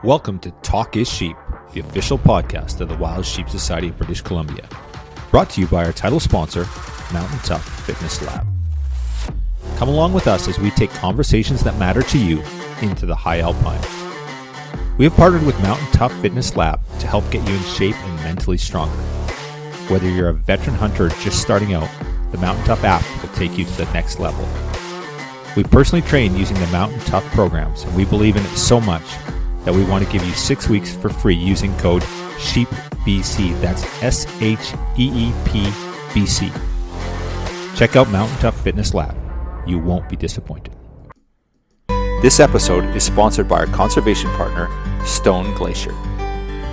Welcome to Talk is Sheep, the official podcast of the Wild Sheep Society of British Columbia. Brought to you by our title sponsor, Mountain Tough Fitness Lab. Come along with us as we take conversations that matter to you into the high alpine. We have partnered with Mountain Tough Fitness Lab to help get you in shape and mentally stronger. Whether you're a veteran hunter or just starting out, the Mountain Tough app will take you to the next level. We personally train using the Mountain Tough programs, and we believe in it so much that we want to give you 6 weeks for free using code SHEEPBC. That's SHEEPBC. Check out Mountain Tough Fitness Lab. You won't be disappointed. This episode is sponsored by our conservation partner, Stone Glacier.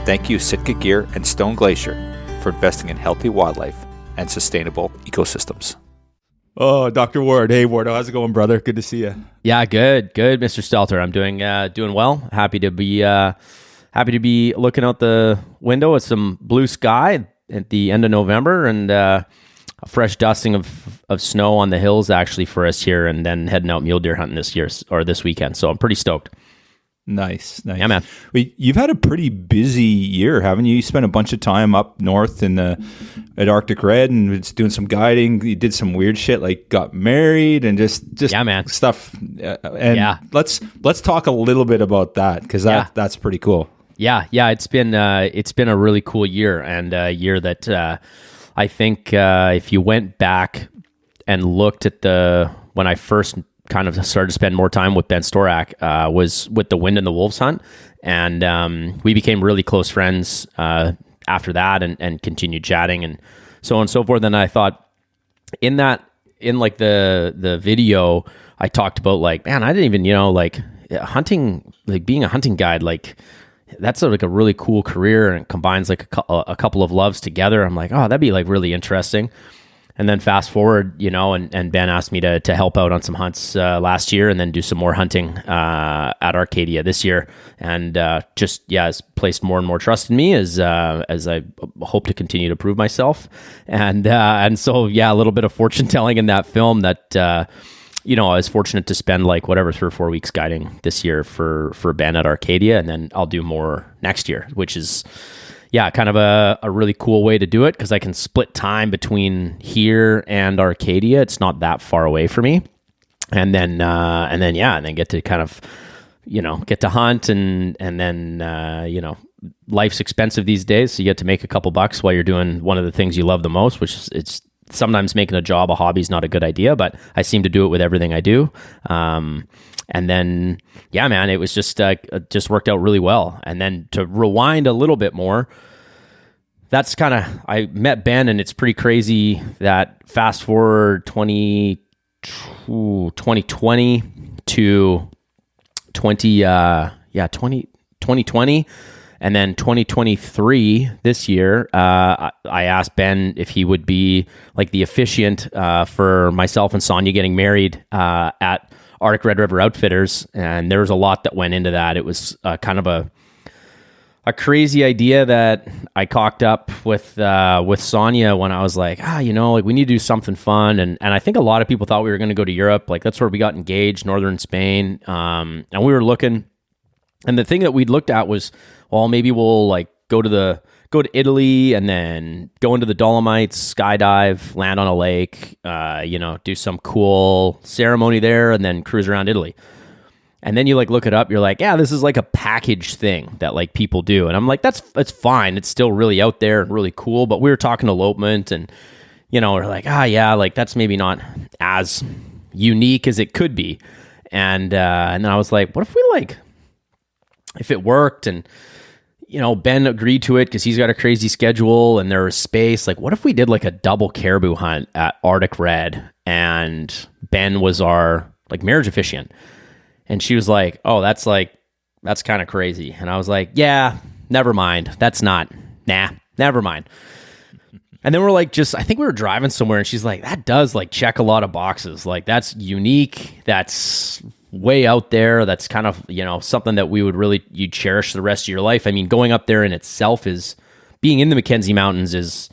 Thank you, Sitka Gear and Stone Glacier, for investing in healthy wildlife and sustainable ecosystems. Oh, Dr. Ward. Hey, Ward. How's it going, brother? Good to see you. Yeah, good, Mr. Stelter. I'm doing well. Happy to be looking out the window at some blue sky at the end of November and a fresh dusting of snow on the hills actually for us here, and then heading out mule deer hunting this weekend. So I'm pretty stoked. Nice. Yeah, man. You've had a pretty busy year, haven't you? You spent a bunch of time up north at Arctic Red and just doing some guiding. You did some weird shit, like got married and just yeah, man. Stuff. Let's talk a little bit about that because that's pretty cool. Yeah. It's been a really cool year, and a year that I think if you went back and looked at when I first kind of started to spend more time with Ben Storak was with the Wind and the Wolves hunt, and we became really close friends after that, and continued chatting and so on and so forth. And I thought in like the video I talked about, like, man, I didn't even like hunting, like being a hunting guide, like that's like a really cool career, and it combines like a couple of loves together. I'm like, oh, that'd be like really interesting. And then fast forward, and Ben asked me to help out on some hunts last year, and then do some more hunting at Arcadia this year, and has placed more and more trust in me as I hope to continue to prove myself, and so a little bit of fortune telling in that film that I was fortunate to spend 3 or 4 weeks guiding this year for Ben at Arcadia, and then I'll do more next year, which is kind of a really cool way to do it because I can split time between here and Arcadia. It's not that far away for me, and then get to kind of get to hunt, and then life's expensive these days, so you get to make a couple bucks while you're doing one of the things you love the most, which is it's sometimes making a job a hobby is not a good idea, but I seem to do it with everything I do. And then, man, it was just worked out really well. And then to rewind a little bit more, that's kind of, I met Ben, and it's pretty crazy that fast forward 2020 to 2020, and then 2023 this year, I asked Ben if he would be like the officiant for myself and Sonia getting married at Arctic Red River Outfitters, and there was a lot that went into that. It was kind of a crazy idea that I cocked up with Sonia when I was like, we need to do something fun, and I think a lot of people thought we were going to go to Europe. Like that's where we got engaged, northern Spain, and we were looking, and the thing that we'd looked at was, well, maybe we'll like go to Italy and then go into the Dolomites, skydive, land on a lake, do some cool ceremony there, and then cruise around Italy. And then you like look it up, you're like, yeah, this is like a package thing that like people do. And I'm like, that's fine. It's still really out there and really cool. But we were talking elopement, and we're like, like that's maybe not as unique as it could be. And then I was like, what if if it worked, and Ben agreed to it because he's got a crazy schedule and there was space. Like, what if we did like a double caribou hunt at Arctic Red, and Ben was our like marriage officiant? And she was like, oh, that's kind of crazy. And I was like, yeah, never mind. Never mind. And then we're like, I think we were driving somewhere, and she's like, that does like check a lot of boxes. Like that's unique. That's way out there. That's kind of, something that you'd cherish the rest of your life. I mean, going up there in itself being in the Mackenzie Mountains is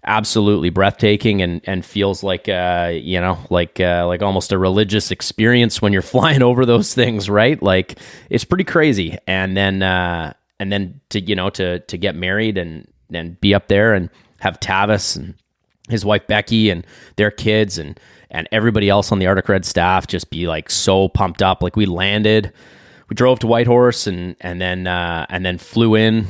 absolutely breathtaking and feels like like almost a religious experience when you're flying over those things, right? Like it's pretty crazy. And then to to get married and be up there and have Tavis and his wife Becky and their kids and everybody else on the Arctic Red staff just be like so pumped up. Like we drove to Whitehorse and then flew in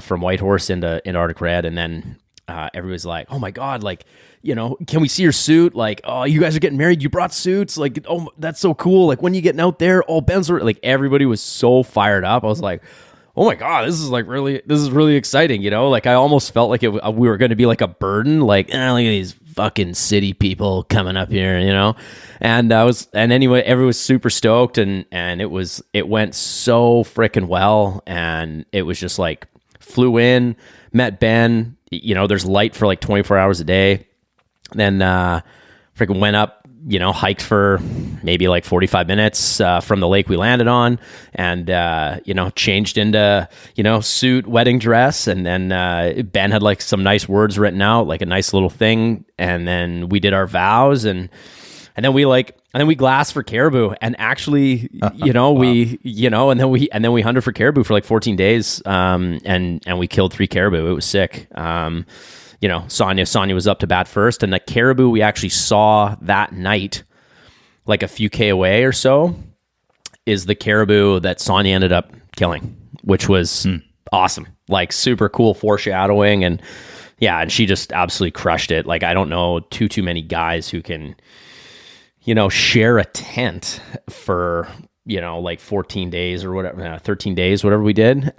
from Whitehorse into Arctic Red, and then everybody's like, oh my God, like, can we see your suit? Like, oh, you guys are getting married. You brought suits. Like, oh, that's so cool. Like, when you getting out there? Oh, Ben's like, everybody was so fired up. I was like, oh my God, this is really exciting. Like I almost felt like we were going to be like a burden. Like, look at these fucking city people coming up here, and anyway, everyone was super stoked and it went so freaking well. And it was just like flew in, met Ben, there's light for like 24 hours a day. Then freaking went up, hiked for maybe like 45 minutes from the lake we landed on, and changed into suit, wedding dress, and then Ben had like some nice words written out, like a nice little thing, and then we did our vows, and then we glassed for caribou, and actually wow. and then we hunted for caribou for like 14 days, and we killed 3 caribou. It was sick. Sonia was up to bat first, and the caribou we actually saw that night, like a few K away or so, is the caribou that Sonia ended up killing, which was awesome. Like super cool foreshadowing, and she just absolutely crushed it. Like I don't know too many guys who can, share a tent for, like 14 days or whatever, 13 days, whatever we did.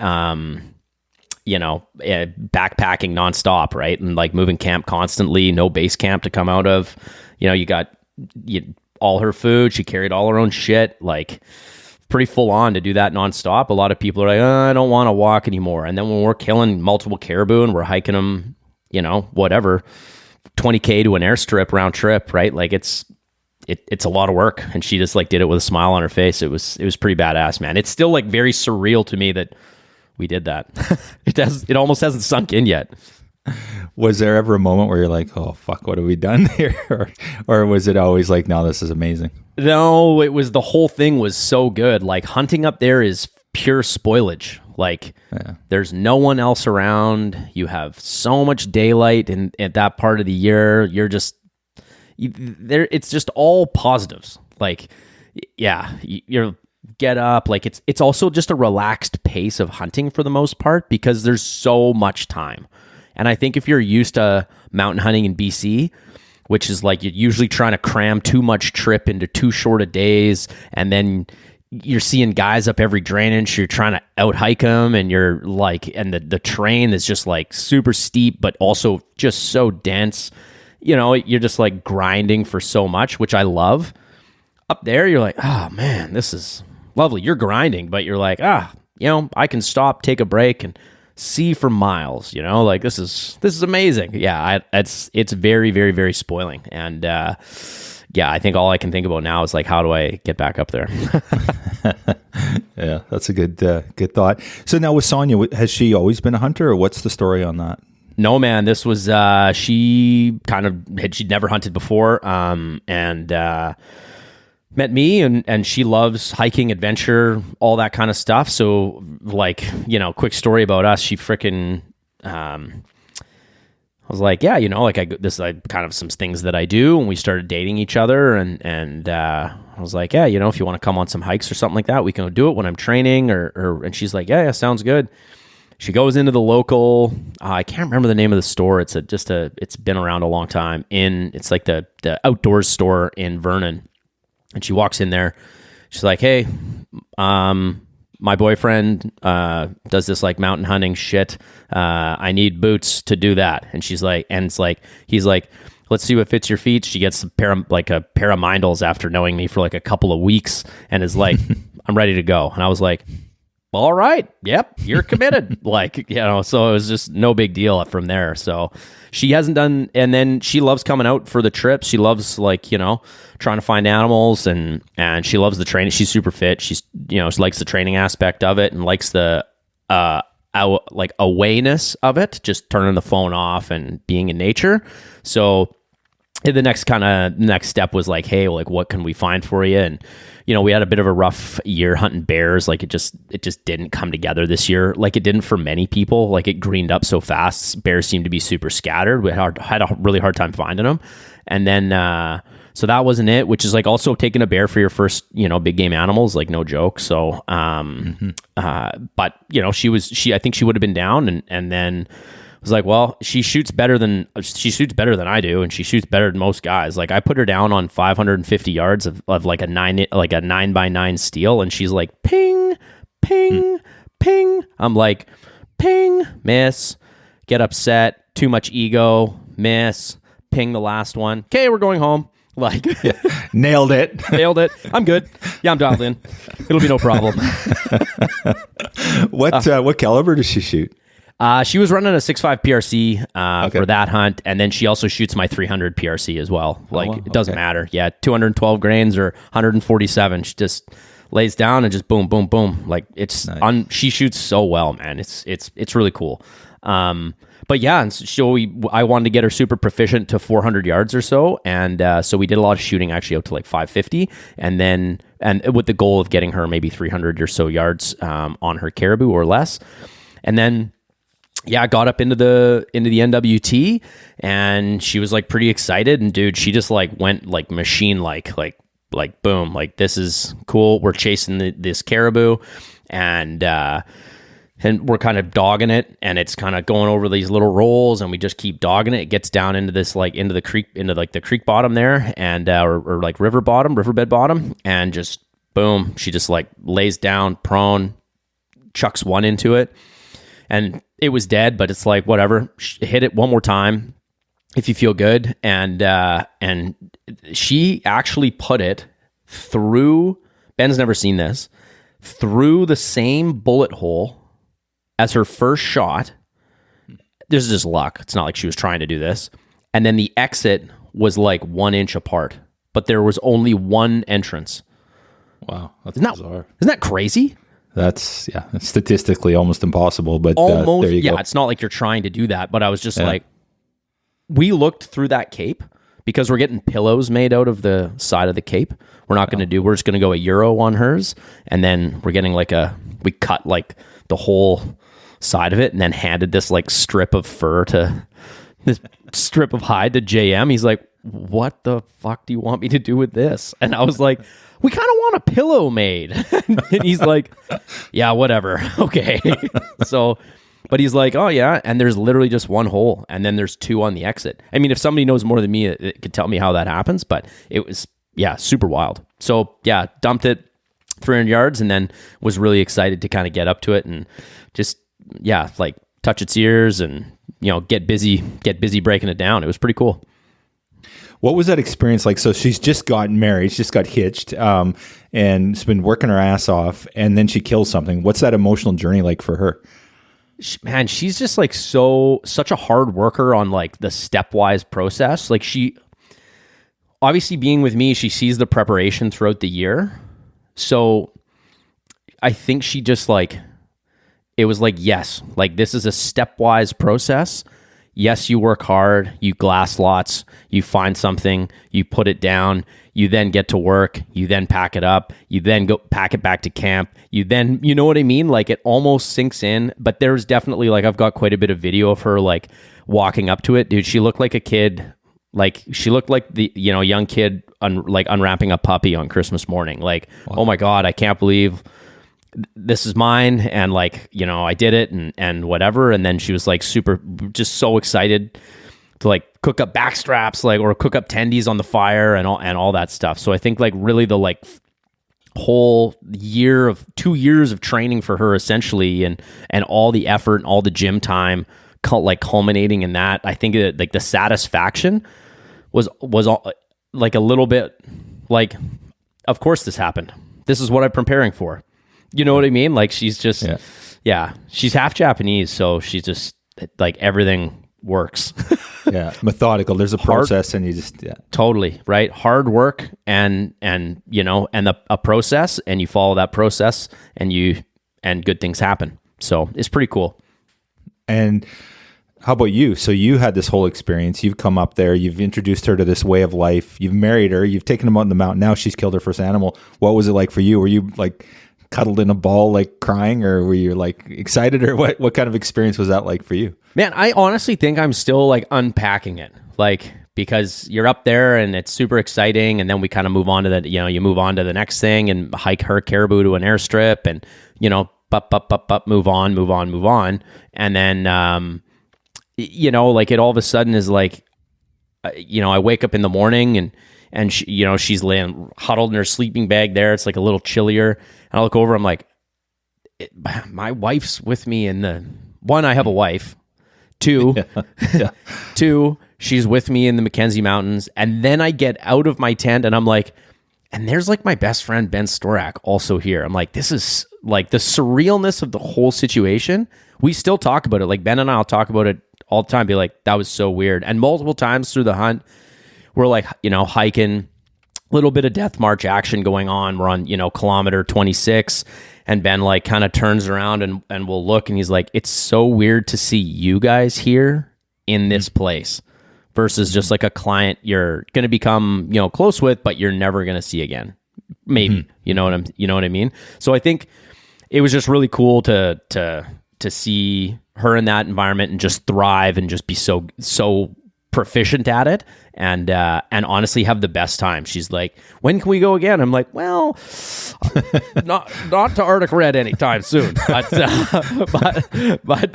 Backpacking nonstop, right? And like moving camp constantly, no base camp to come out of, you got all her food. She carried all her own shit, like pretty full on to do that nonstop. A lot of people are like, I don't want to walk anymore. And then when we're killing multiple caribou and we're hiking them, whatever, 20K to an airstrip round trip, right? Like it's a lot of work. And she just like did it with a smile on her face. It was pretty badass, man. It's still like very surreal to me that we did that. It almost hasn't sunk in yet. Was there ever a moment where you're like, oh, fuck, what have we done here? Or was it always like, no, this is amazing? No, the whole thing was so good. Like hunting up there is pure spoilage. Like there's no one else around. You have so much daylight at that part of the year. You're just there. It's just all positives. Like, you're get up, like it's also just a relaxed pace of hunting for the most part because there's so much time. And I think if you're used to mountain hunting in BC, which is like you're usually trying to cram too much trip into too short of days, and then you're seeing guys up every drainage, you're trying to out hike them, and you're like, and the terrain is just like super steep but also just so dense, you're just like grinding for so much, which I love. Up there you're like, oh man, this is lovely. You're grinding, but you're like, I can stop, take a break, and see for miles. Like this is amazing. Yeah, it's very, very, very spoiling. And I think all I can think about now is like, how do I get back up there? Yeah, that's a good thought. So now with Sonia, has she always been a hunter, or what's the story on that? No, man, this was she'd never hunted before, and met me, and she loves hiking, adventure, all that kind of stuff. So like, quick story about us. She freaking, I was like, this is like kind of some things that I do. And we started dating each other, and I was like, if you want to come on some hikes or something like that, we can do it when I'm training and she's like, yeah, sounds good. She goes into the local, I can't remember the name of the store. It's it's been around a long time it's like the outdoors store in Vernon. And she walks in there. She's like, hey, my boyfriend does this like mountain hunting shit. I need boots to do that. And she's like, he's like, let's see what fits your feet. She gets a pair of Mindals after knowing me for like a couple of weeks and is like, I'm ready to go. And I was like, all right, yep, you're committed. So it was just no big deal from there. So she hasn't done, and then she loves coming out for the trips. She loves trying to find animals, and she loves the training. She's super fit. She's she likes the training aspect of it and likes the like awareness of it, just turning the phone off and being in nature. So the next step was like, hey, like what can we find for you? And we had a bit of a rough year hunting bears. Like it just didn't come together this year, like it didn't for many people. Like it greened up so fast. Bears seemed to be super scattered. We had a really hard time finding them. And then so that wasn't it, which is like also taking a bear for your first big game animals, like no joke. So but I think she would have been down, and then was like, well, she shoots better than I do, and she shoots better than most guys. Like I put her down on 550 yards of like a 9x9 steel, and she's like ping, ping, ping. I'm like ping, miss, get upset, too much ego, miss, ping the last one. Okay, we're going home. Like nailed it. I'm good. Yeah, I'm dialed in. It'll be no problem. What caliber does she shoot? She was running a 6.5 PRC for that hunt, and then she also shoots my 300 PRC as well. Like it doesn't matter. Yeah, 212 grains or 147. She just lays down and just boom, boom, boom. Like it's nice. She shoots so well, man. It's really cool. But yeah, and so I wanted to get her super proficient to 400 yards or so, and so we did a lot of shooting actually out to like 550, and with the goal of getting her maybe 300 or so yards on her caribou or less, and then. Yeah, I got up into the NWT, and she was like pretty excited, and dude, she just like went like machine like boom, like this is cool. We're chasing this caribou, and we're kind of dogging it, and it's kind of going over these little rolls, and we just keep dogging it. It gets down into this like into the creek bottom there, and or like riverbed bottom, and just boom, she just like lays down prone, chucks one into it. And it was dead, but it's like, whatever, hit it one more time if you feel good. And she actually put it through, Ben's never seen this, through the same bullet hole as her first shot. This is just luck. It's not like she was trying to do this. And then the exit was like 1 inch apart, but there was only one entrance. Wow. That's bizarre. Isn't that crazy? That's statistically almost impossible, but almost, there you go. It's not like you're trying to do that, but I was just like, we looked through that cape because we're getting pillows made out of the side of the cape. We're not going to we're just going to go a euro on hers, and then we're getting we cut like the whole side of it and then handed this like strip of fur to this strip of hide to JM. He's like, what the fuck do you want me to do with this? And I was like, we kind of want a pillow made. And he's like, yeah, whatever. Okay. So, but he's like, oh yeah. And there's literally just one hole, and then there's two on the exit. I mean, if somebody knows more than me, it could tell me how that happens, but it was, super wild. So yeah, dumped it 300 yards, and then was really excited to kind of get up to it and just, like touch its ears and, get busy breaking it down. It was pretty cool. What was that experience like? So she's just gotten married, she just got hitched, and has been working her ass off, and then she kills something. What's that emotional journey like for her? Man, she's just like such a hard worker on like the stepwise process. Like she, obviously being with me, she sees the preparation throughout the year. So I think she just like, it was like, yes, like this is a stepwise process. Yes, you work hard, you glass lots, you find something, you put it down, you then get to work, you then pack it up, you then go pack it back to camp, you then, you know what I mean? Like it almost sinks in, but there's definitely like, I've got quite a bit of video of her like walking up to it. Dude, she looked like a kid, like she looked like the, young kid unwrapping a puppy on Christmas morning. Like, wow. Oh my God, I can't believe this is mine, and like, I did it and whatever. And then she was like just so excited to like cook up backstraps, like, or cook up tendies on the fire and all that stuff. So I think like really the like whole 2 years of training for her essentially, and all the effort and all the gym time like culminating in that, I think that like the satisfaction was like a little bit like, of course this happened. This is what I'm preparing for. You know what I mean? Like she's just, she's half Japanese. So she's just like everything works. Yeah. Methodical. There's a process and you just, Totally. Right. Hard work and a process, and you follow that process and good things happen. So it's pretty cool. And how about you? So you had this whole experience. You've come up there. You've introduced her to this way of life. You've married her. You've taken them out in the mountain. Now she's killed her first animal. What was it like for you? Were you like cuddled in a ball, like crying, or were you like excited, or what kind of experience was that like for you? Man, I honestly think I'm still like unpacking it, like, because you're up there and it's super exciting, and then we kind of move on to the, you move on to the next thing and hike her caribou to an airstrip, and move on, and then like it all of a sudden is like, I wake up in the morning and she, she's laying huddled in her sleeping bag there. It's like a little chillier, and I look over, I'm like, my wife's with me in the one. I have a wife. Two, two, she's with me in the Mackenzie Mountains. And then I get out of my tent and I'm like, and there's like my best friend, Ben Storak, also here. I'm like, this is like the surrealness of the whole situation. We still talk about it. Like Ben and I'll talk about it all the time. Be like, that was so weird. And multiple times through the hunt, we're like, hiking, a little bit of death march action going on. We're on, kilometer 26. And Ben like kind of turns around and we'll look, and he's like, it's so weird to see you guys here in this place versus just like a client you're going to become, close with, but you're never going to see again. Maybe, you know what I mean? So I think it was just really cool to see her in that environment and just thrive and just be so proficient at it, and honestly have the best time. She's like, when can we go again? I'm like, well, not to Arctic Red anytime soon, but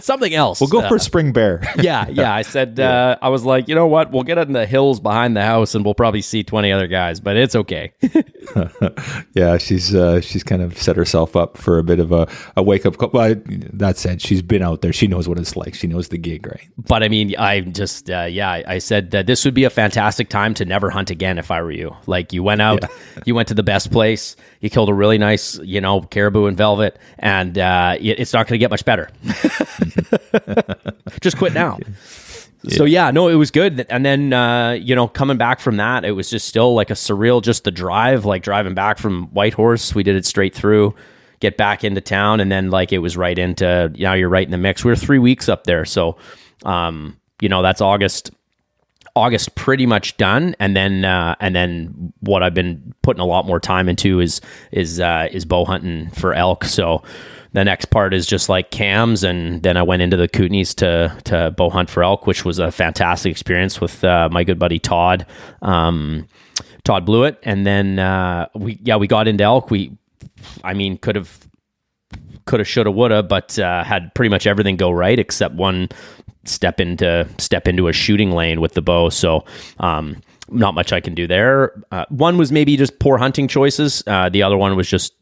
something else. We'll go for Spring Bear. yeah. I said, I was like, you know what? We'll get in the hills behind the house and we'll probably see 20 other guys, but it's okay. Yeah, she's kind of set herself up for a bit of a wake up call. But that said, she's been out there. She knows what it's like. She knows the gig, right? But I mean, I just, I said that this would be a fantastic time to never hunt again if I were you. Like, you went out, you went to the best place, you killed a really nice, caribou and velvet, and it's not going to get much better. Just quit now. Yeah. So it was good. And then, coming back from that, it was just still like a surreal, just the drive, like driving back from Whitehorse, we did it straight through, get back into town. And then like, it was right into, you're right in the mix. We were 3 weeks up there. So, that's August pretty much done, and then what I've been putting a lot more time into is bow hunting for elk. So the next part is just like cams, and then I went into the Kootenays to bow hunt for elk, which was a fantastic experience with my good buddy Todd Blewett, and then we got into elk. Could have, shoulda, woulda, but had pretty much everything go right except one step into a shooting lane with the bow. So not much I can do there. One was maybe just poor hunting choices. The other one was just,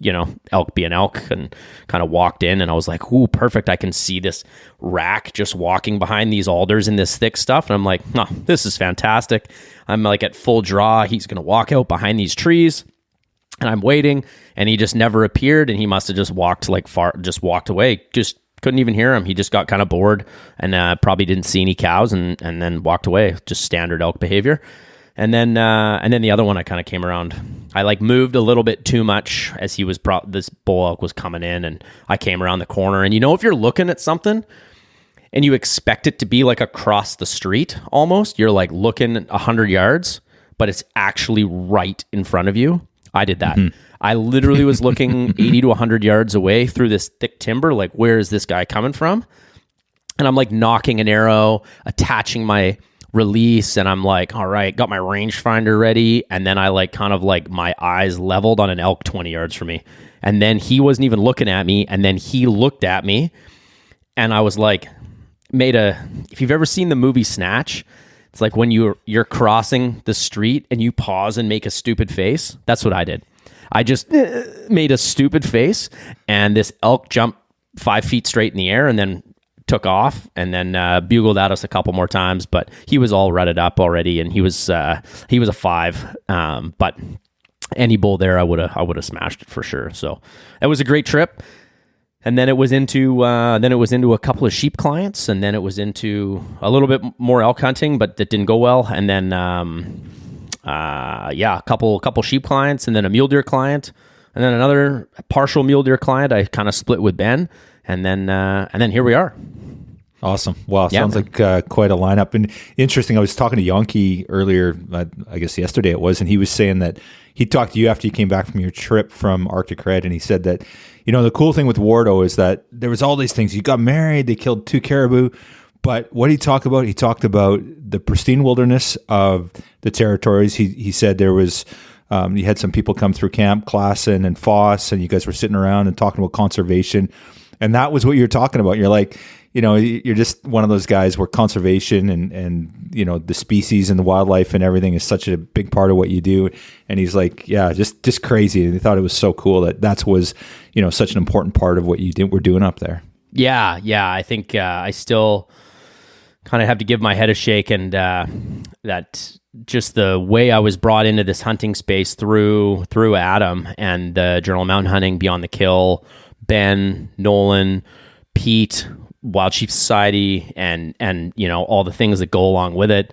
elk being elk, and kind of walked in and I was like, ooh, perfect. I can see this rack just walking behind these alders in this thick stuff. And I'm like, no, this is fantastic. I'm like at full draw. He's going to walk out behind these trees. And I'm waiting, and he just never appeared, and he must have just walked away. Just couldn't even hear him. He just got kind of bored and probably didn't see any cows, and then walked away. Just standard elk behavior. And then the other one, I kind of came around. I like moved a little bit too much as he was this bull elk was coming in, and I came around the corner. And if you're looking at something and you expect it to be like across the street, almost, you're like looking 100 yards, but it's actually right in front of you. I did that. Mm-hmm. I literally was looking 80 to 100 yards away through this thick timber. Like, where is this guy coming from? And I'm like knocking an arrow, attaching my release. And I'm like, all right, got my rangefinder ready. And then I like kind of like my eyes leveled on an elk 20 yards from me. And then he wasn't even looking at me. And then he looked at me, and I was like, if you've ever seen the movie Snatch, it's like when you're crossing the street and you pause and make a stupid face. That's what I did. I just made a stupid face, and this elk jumped 5 feet straight in the air and then took off, and then bugled at us a couple more times. But he was all rutted up already, and he was a 5. But any bull there, I would have smashed it for sure. So it was a great trip. And then it was into a couple of sheep clients, and then it was into a little bit more elk hunting, but that didn't go well. And then a couple sheep clients, and then a mule deer client, and then another partial mule deer client. I kind of split with Ben, and then here we are. Awesome. Wow. Yeah, Sounds like quite a lineup. And interesting. I was talking to Yonke earlier, I guess yesterday it was, and he was saying that he talked to you after you came back from your trip from Arctic Red, and he said that, the cool thing with Wardo is that there was all these things. You got married, they killed 2 caribou, but what did he talk about? He talked about the pristine wilderness of the territories. He said there was, you had some people come through camp, Klassen and Foss, and you guys were sitting around and talking about conservation. And that was what you're talking about. You're like, you're just one of those guys where conservation and the species and the wildlife and everything is such a big part of what you do. And he's like, yeah, just crazy. And he thought it was so cool that was, such an important part of what we're doing up there. Yeah. I think I still kind of have to give my head a shake, and that just the way I was brought into this hunting space through Adam and the Journal of Mountain Hunting, Beyond the Kill, Ben, Nolan, Pete, Wild Sheep Society, and all the things that go along with it.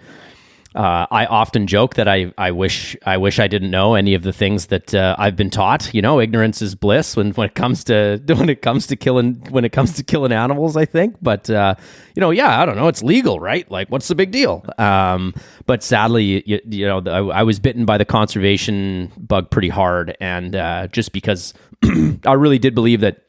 I often joke that I wish I didn't know any of the things that I've been taught. Ignorance is bliss when it comes to killing animals, I think. But I don't know. It's legal, right? Like, what's the big deal? But sadly, I was bitten by the conservation bug pretty hard, and just because I really did believe that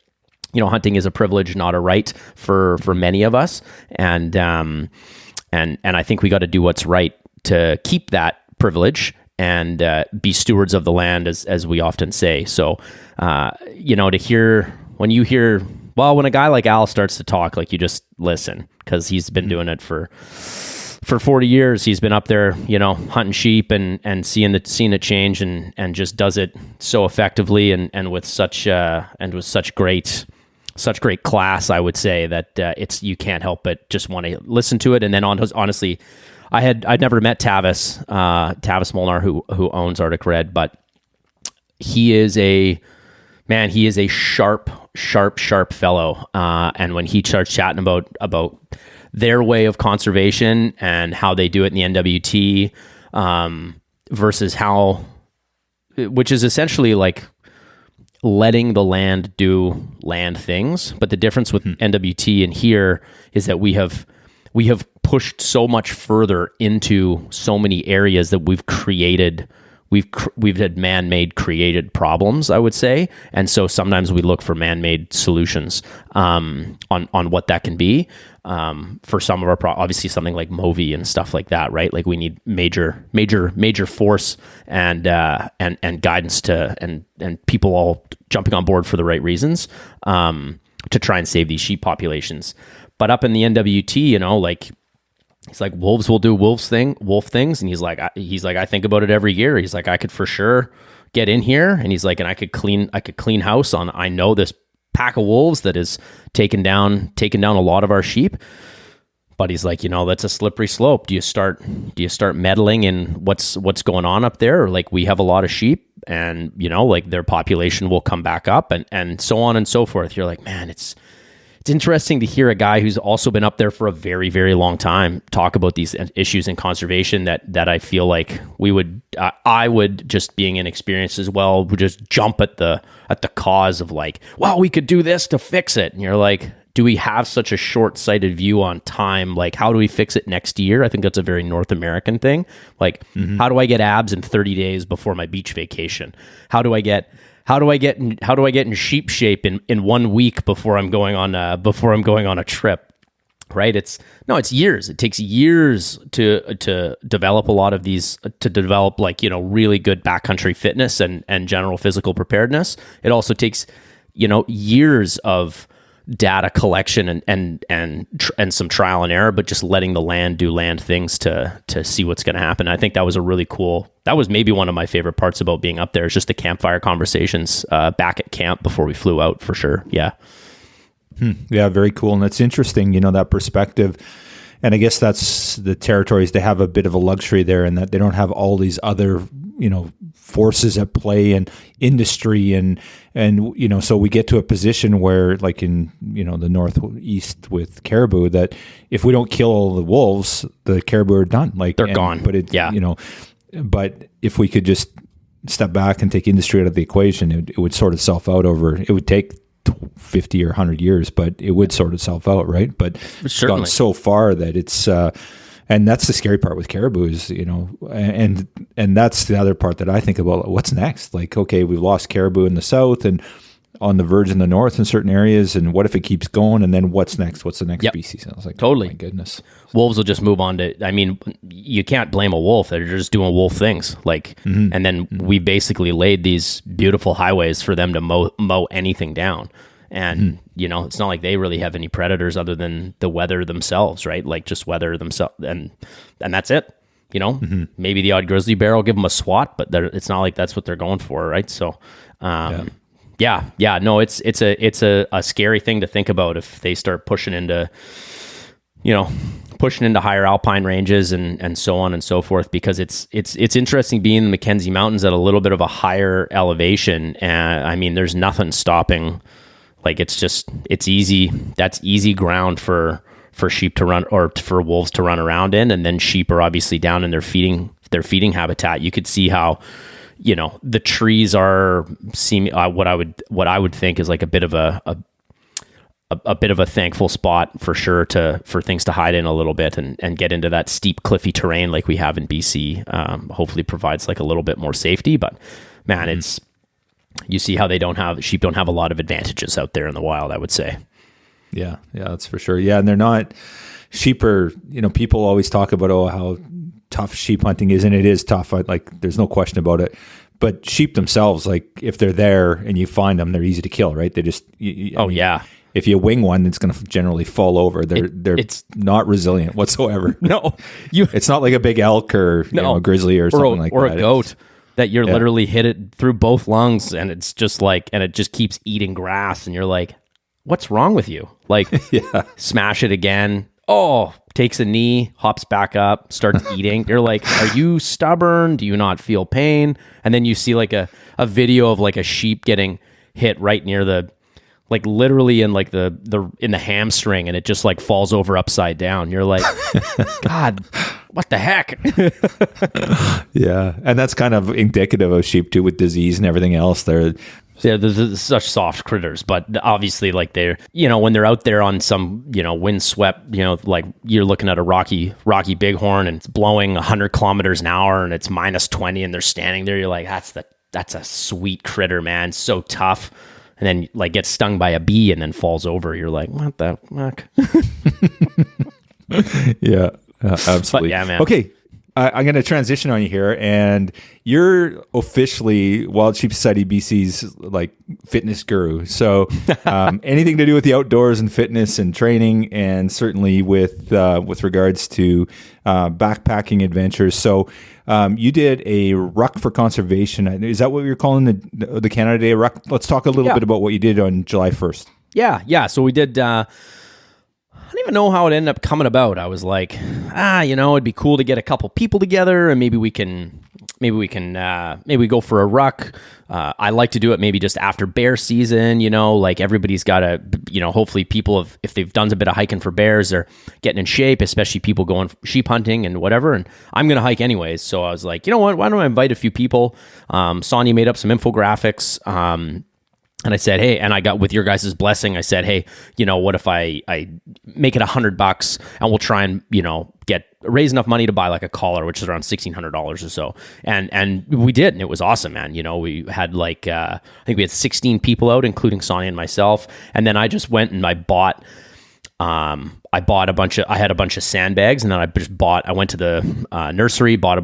hunting is a privilege, not a right for many of us, and I think we got to do what's right to keep that privilege and be stewards of the land, as we often say. So, to hear when a guy like Al starts to talk, like, you just listen, because he's been doing it for 40 years. He's been up there, hunting sheep and seeing it change, and just does it so effectively and with such great class, I would say, that you can't help but just want to listen to it. And then honestly, I'd never met Tavis Molnar, who owns Arctic Red, but he is a sharp fellow. And when he starts chatting about their way of conservation and how they do it in the NWT, versus which is essentially like letting the land do land things. But the difference with NWT and here is that we have pushed so much further into so many areas that we've had man-made created problems, I would say. And so sometimes we look for man-made solutions on what that can be. For some of our obviously something like Movi and stuff like that, right? Like, we need major force and guidance and people all jumping on board for the right reasons to try and save these sheep populations. But up in the NWT, he's like, wolves will do wolf things, and he's like, I think about it every year. He's like, I could for sure get in here, and he's like, and I could clean house on. I know this pack of wolves that is taken down a lot of our sheep. But he's like, that's a slippery slope. Do you start meddling in what's going on up there? Or, like, we have a lot of sheep, and their population will come back up, and so on and so forth. You're like, man, it's interesting to hear a guy who's also been up there for a very, very long time talk about these issues in conservation that I feel like I would, just being inexperienced as well, would just jump at the cause of, like, wow, we could do this to fix it. And you're like, do we have such a short-sighted view on time? Like, how do we fix it next year? I think that's a very North American thing. Like, how do I get abs in 30 days before my beach vacation? How do I get in sheep shape in 1 week before I'm going on a trip? Right? It's years. It takes years to develop a lot of these, to develop, like, really good backcountry fitness and general physical preparedness. It also takes, years of data collection and some trial and error, but just letting the land do land things to see what's going to happen. I think that was that was maybe one of my favorite parts about being up there, is just the campfire conversations back at camp before we flew out, for sure. Yeah. Yeah, very cool. And that's interesting, that perspective. And I guess that's the territories, they have a bit of a luxury there in that they don't have all these other, forces at play and industry and so we get to a position where, like in, the Northeast with caribou, that if we don't kill all the wolves, the caribou are done. Like, they're gone. But but if we could just step back and take industry out of the equation, it would sort itself out it would take 50 or 100 years, but it would sort itself out, right? But it's gone so far that it's and that's the scary part with caribou is, and that's the other part that I think about. What's next? Like, okay, we've lost caribou in the south and on the verge in the north in certain areas, and what if it keeps going? And then what's next? What's the next species? And I was like, totally. Oh my goodness. Wolves will just move on to, I mean, you can't blame a wolf. They're just doing wolf things. Like, and then we basically laid these beautiful highways for them to mow anything down. And, it's not like they really have any predators other than the weather themselves, right? Like just weather themselves. And that's it, maybe the odd grizzly bear will give them a swat, but it's not like that's what they're going for. Right. So, no, it's a scary thing to think about if they start pushing into higher alpine ranges and so on and so forth, because it's interesting being in the Mackenzie Mountains at a little bit of a higher elevation. And I mean, there's nothing stopping. Like it's easy. That's easy ground for sheep to run or for wolves to run around in. And then sheep are obviously down in their feeding habitat. You could see how, the trees are what I would think is like a bit of a bit of a thankful spot for sure for things to hide in a little bit and get into that steep cliffy terrain like we have in BC. Hopefully provides like a little bit more safety, but man, it's, you see how sheep don't have a lot of advantages out there in the wild, I would say. Yeah, that's for sure. Yeah. And sheep are, people always talk about, how tough sheep hunting is, and it is tough. There's no question about it. But sheep themselves, like if they're there and you find them, they're easy to kill, right? They just, if you wing one, it's going to generally fall over. It's not resilient whatsoever. No, it's not like a big elk or a grizzly or something like that. Or a goat that you're literally hit it through both lungs, and it's just like, and it just keeps eating grass, and you're like, what's wrong with you? Like, smash it again. Oh, takes a knee, hops back up, starts eating. You're like, are you stubborn? Do you not feel pain? And then you see like a video of like a sheep getting hit right near the, like literally in like in the hamstring, and it just like falls over upside down. You're like, God, what the heck? Yeah. And that's kind of indicative of sheep too, with disease and everything else. They're such soft critters, but obviously like they're, when they're out there on some, windswept, like you're looking at a rocky bighorn and it's blowing 100 kilometers an hour and it's minus 20 and they're standing there. You're like, that's a sweet critter, man. So tough. And then like gets stung by a bee and then falls over. You're like, what the fuck? Yeah, absolutely. But yeah, man. Okay. I'm going to transition on you here, and you're officially Wild Sheep Society BC's like fitness guru. So anything to do with the outdoors and fitness and training, and certainly with regards to backpacking adventures. So you did a ruck for conservation. Is that what you're calling the Canada Day ruck? Let's talk a little bit about what you did on July 1st. Yeah. So we did. I don't even know how it ended up coming about. I was like, it'd be cool to get a couple people together and maybe we go for a ruck. I like to do it maybe just after bear season, like everybody's got to, hopefully people if they've done a bit of hiking for bears, they're getting in shape, especially people going sheep hunting and whatever. And I'm going to hike anyways. So I was like, you know what, why don't I invite a few people? Sonia made up some infographics. And I said, hey, and I got, with your guys' blessing, I said, hey, what if I make it $100 and we'll try and, raise enough money to buy like a collar, which is around $1,600 or so. And we did. And it was awesome, man. We had like, I think we had 16 people out, including Sonia and myself. And then I just went and I bought I had a bunch of sandbags, and then I went to the nursery, I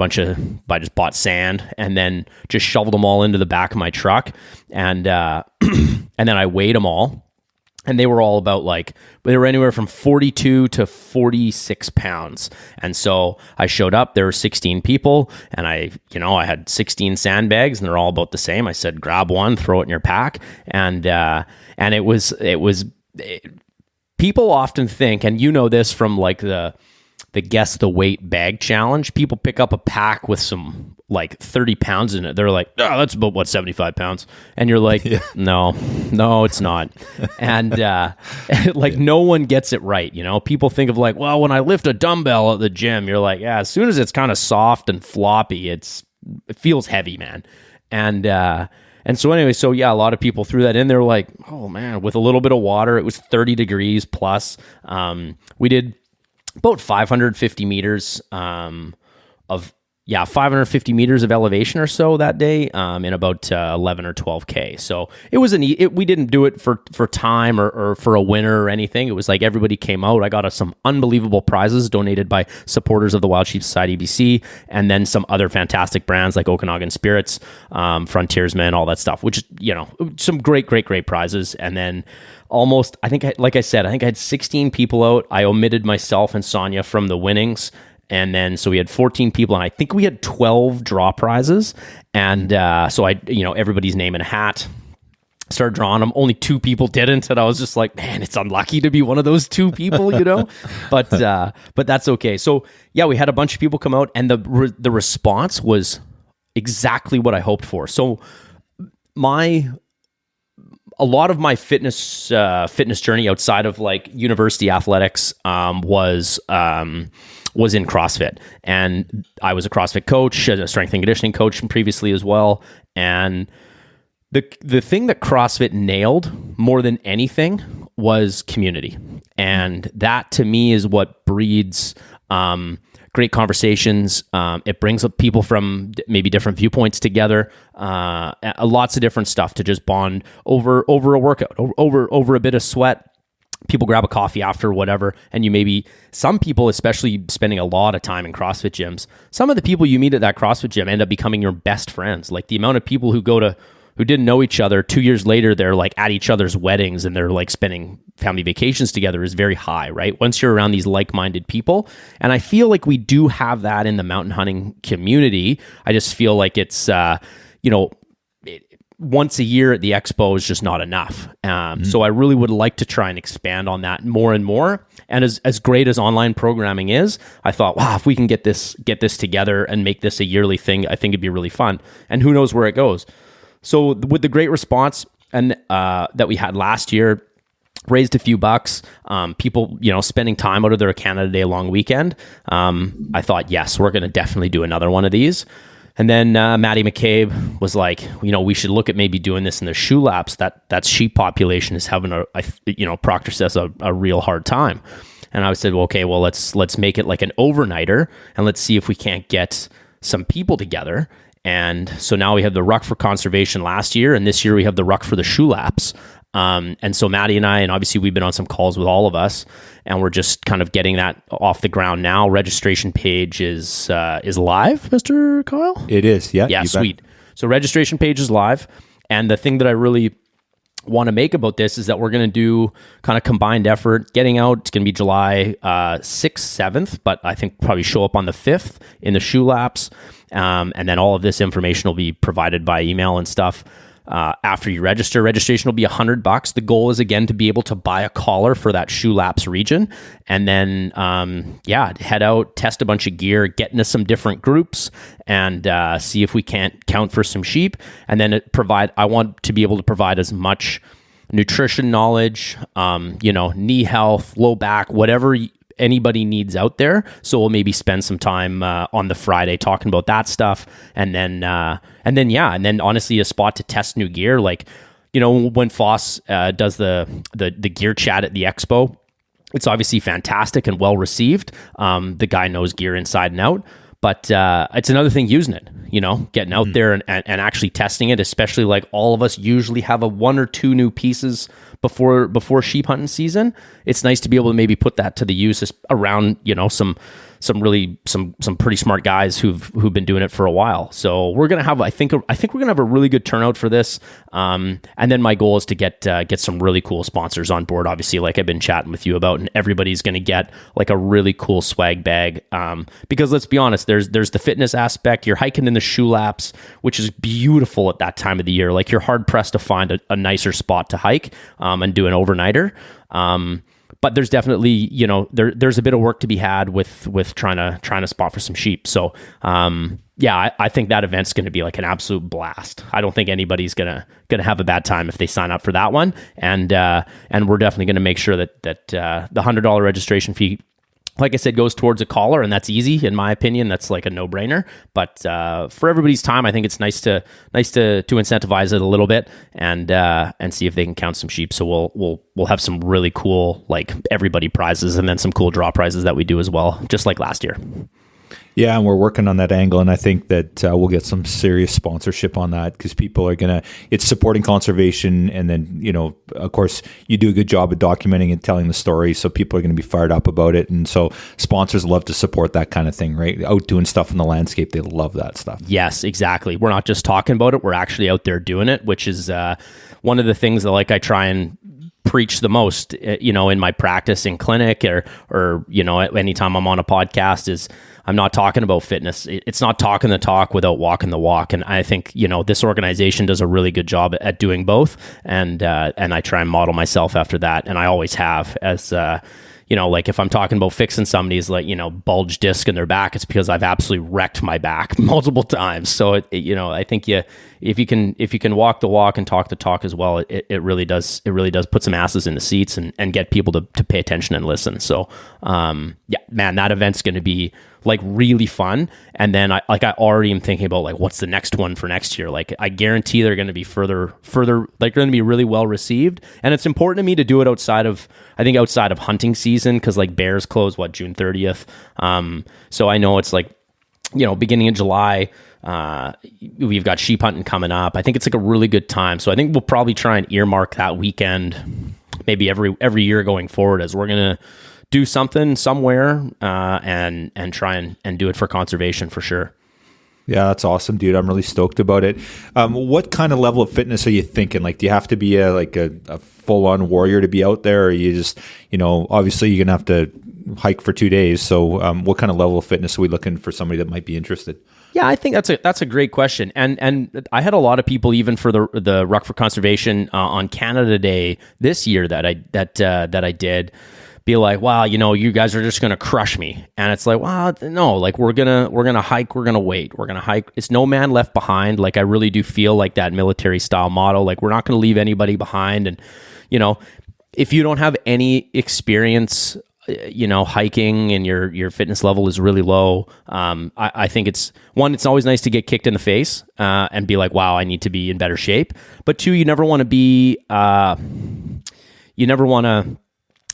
just bought sand and then just shoveled them all into the back of my truck. And, and then I weighed them all, and they were all about they were anywhere from 42 to 46 pounds. And so I showed up, there were 16 people, and I had 16 sandbags, and they're all about the same. I said, grab one, throw it in your pack. And it was people often think, and this from like the guess the weight bag challenge, people pick up a pack with some 30 pounds in it. They're like, oh, that's about 75 pounds. And you're like, no, it's not. And no one gets it right. People think of well, when I lift a dumbbell at the gym, you're like, yeah, as soon as it's kind of soft and floppy, it feels heavy, man. And And so anyway, so yeah, a lot of people threw that in. They're like, oh man, with a little bit of water, it was 30 degrees plus. We did about 550 meters of 550 meters of elevation or so that day, in about 11 or 12K. So it was we didn't do it for time or for a winner or anything. It was like everybody came out. I got some unbelievable prizes donated by supporters of the Wild Sheep Society BC, and then some other fantastic brands like Okanagan Spirits, Frontiersman, all that stuff, which, some great prizes. And then almost, I think I had 16 people out. I omitted myself and Sonia from the winnings. And then, so we had 14 people, and I think we had 12 draw prizes. And so everybody's name in a hat. Started drawing them. Only 2 people didn't, and I was just like, man, it's unlucky to be one of those 2 people, But that's okay. So yeah, we had a bunch of people come out, and the response was exactly what I hoped for. So a lot of my fitness journey outside of like university athletics was in CrossFit, and I was a CrossFit coach, a strength and conditioning coach previously as well. And the thing that CrossFit nailed more than anything was community, and that to me is what breeds great conversations. It brings up people from maybe different viewpoints together, lots of different stuff to just bond over a workout, over a bit of sweat. People grab a coffee after, whatever, and some people, especially spending a lot of time in CrossFit gyms, some of the people you meet at that CrossFit gym end up becoming your best friends. Like the amount of people who didn't know each other 2 years later, they're like at each other's weddings and they're like spending family vacations together is very high, right? Once you're around these like-minded people. And I feel like we do have that in the mountain hunting community. I just feel like it's, once a year at the expo is just not enough. So I really would like to try and expand on that more and more. And as great as online programming is, I thought, wow, if we can get this together and make this a yearly thing, I think it'd be really fun. And who knows where it goes. So with the great response and that we had last year, raised a few bucks, people, spending time out of their Canada Day long weekend. I thought, yes, we're going to definitely do another one of these. And then Maddie McCabe was like, we should look at maybe doing this in the shoe laps. That sheep population is having Proctor says a real hard time. And I said, well, okay, well, let's make it like an overnighter, and let's see if we can't get some people together. And so now we have the Ruck for Conservation last year, and this year we have the Ruck for the shoe laps. And so Maddie and I, and obviously we've been on some calls with all of us, and we're just kind of getting that off the ground now. Registration page is live, Mr. Kyle? It is, yeah. Yeah, sweet. So registration page is live. And the thing that I really want to make about this is that we're going to do kind of combined effort getting out. It's going to be July 6th, 7th, but I think probably show up on the 5th in the shoe laps. And then all of this information will be provided by email and stuff. After you register, registration will be $100. The goal is again to be able to buy a collar for that shoe laps region, and then head out, test a bunch of gear, get into some different groups, and see if we can't count for some sheep. And then I want to be able to provide as much nutrition knowledge, knee health, low back, whatever anybody needs out there. So we'll maybe spend some time on the Friday talking about that stuff, and then honestly a spot to test new gear. Like, when Foss does the gear chat at the expo, it's obviously fantastic and well received. The guy knows gear inside and out. But it's another thing using it, getting out there and actually testing it, especially like all of us usually have a 1 or 2 new pieces before sheep hunting season. It's nice to be able to maybe put that to the use around, some pretty smart guys who've been doing it for a while. So we're gonna have, I think we're gonna have a really good turnout for this. And then my goal is to get some really cool sponsors on board. Obviously, like I've been chatting with you about, and everybody's gonna get like a really cool swag bag. Because let's be honest, there's the fitness aspect. You're hiking in the shoe laps, which is beautiful at that time of the year. Like you're hard pressed to find a nicer spot to hike and do an overnighter. But there's definitely, there's a bit of work to be had with trying to spot for some sheep. So, I think that event's going to be like an absolute blast. I don't think anybody's gonna have a bad time if they sign up for that one. And we're definitely going to make sure that the $100 registration fee like I said, goes towards a collar, and that's easy in my opinion. That's like a no-brainer. But for everybody's time, I think it's nice to incentivize it a little bit and see if they can count some sheep. So we'll have some really cool like everybody prizes, and then some cool draw prizes that we do as well, just like last year. Yeah, and we're working on that angle, and I think that we'll get some serious sponsorship on that because people are it's supporting conservation, and then, of course, you do a good job of documenting and telling the story, so people are going to be fired up about it, and so sponsors love to support that kind of thing, right? Out doing stuff in the landscape, they love that stuff. Yes, exactly. We're not just talking about it, we're actually out there doing it, which is one of the things that I try and preach the most, in my practice in clinic or anytime I'm on a podcast is I'm not talking about fitness. It's not talking the talk without walking the walk. And I think, this organization does a really good job at doing both. And I try and model myself after that. And I always have as, like if I'm talking about fixing somebody's bulge disc in their back, it's because I've absolutely wrecked my back multiple times. So I think if you can walk the walk and talk the talk as well, it really does put some asses in the seats and get people to pay attention and listen. So yeah, man, that event's going to be really fun. And then I already am thinking about what's the next one for next year. I guarantee they're going to be further, they're going to be really well received. And it's important to me to do it outside of hunting season, because bears close June 30th. So I know it's beginning of July. We've got sheep hunting coming up. I think it's a really good time. So I think we'll probably try and earmark that weekend, maybe every year going forward, as we're going to do something somewhere and try and do it for conservation for sure. Yeah, that's awesome, dude. I'm really stoked about it. What kind of level of fitness are you thinking? Do you have to be a full-on warrior to be out there, or you just, obviously you're going to have to hike for 2 days. So what kind of level of fitness are we looking for somebody that might be interested? Yeah, I think that's a great question, and I had a lot of people even for the Ruck for Conservation on Canada Day this year that I did be like, wow, you guys are just gonna crush me, and it's wow, no, we're gonna hike, we're gonna wait, we're gonna hike. It's no man left behind. I really do feel like that military style motto. We're not gonna leave anybody behind, and if you don't have any experience hiking and your fitness level is really low, I think it's always nice to get kicked in the face and be like, wow, I need to be in better shape. But two, you never want to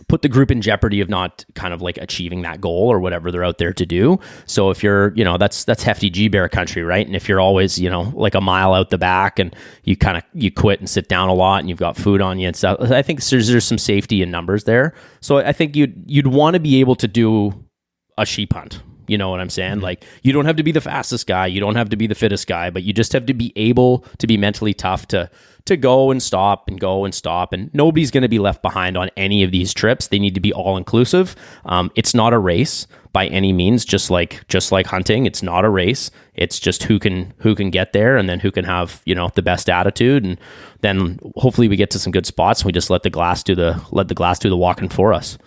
put the group in jeopardy of not kind of achieving that goal or whatever they're out there to do. So if you're, that's hefty G-bear country, right? And if you're always, a mile out the back and you quit and sit down a lot and you've got food on you and stuff, I think there's some safety in numbers there. So I think you'd want to be able to do a sheep hunt. You know what I'm saying? You don't have to be the fastest guy. You don't have to be the fittest guy, but you just have to be able to be mentally tough to go and stop and go and stop. And nobody's going to be left behind on any of these trips. They need to be all inclusive. It's not a race by any means, just like hunting. It's not a race. It's just who can get there, and then who can have, the best attitude. And then hopefully we get to some good spots and we just let the glass do the walking for us.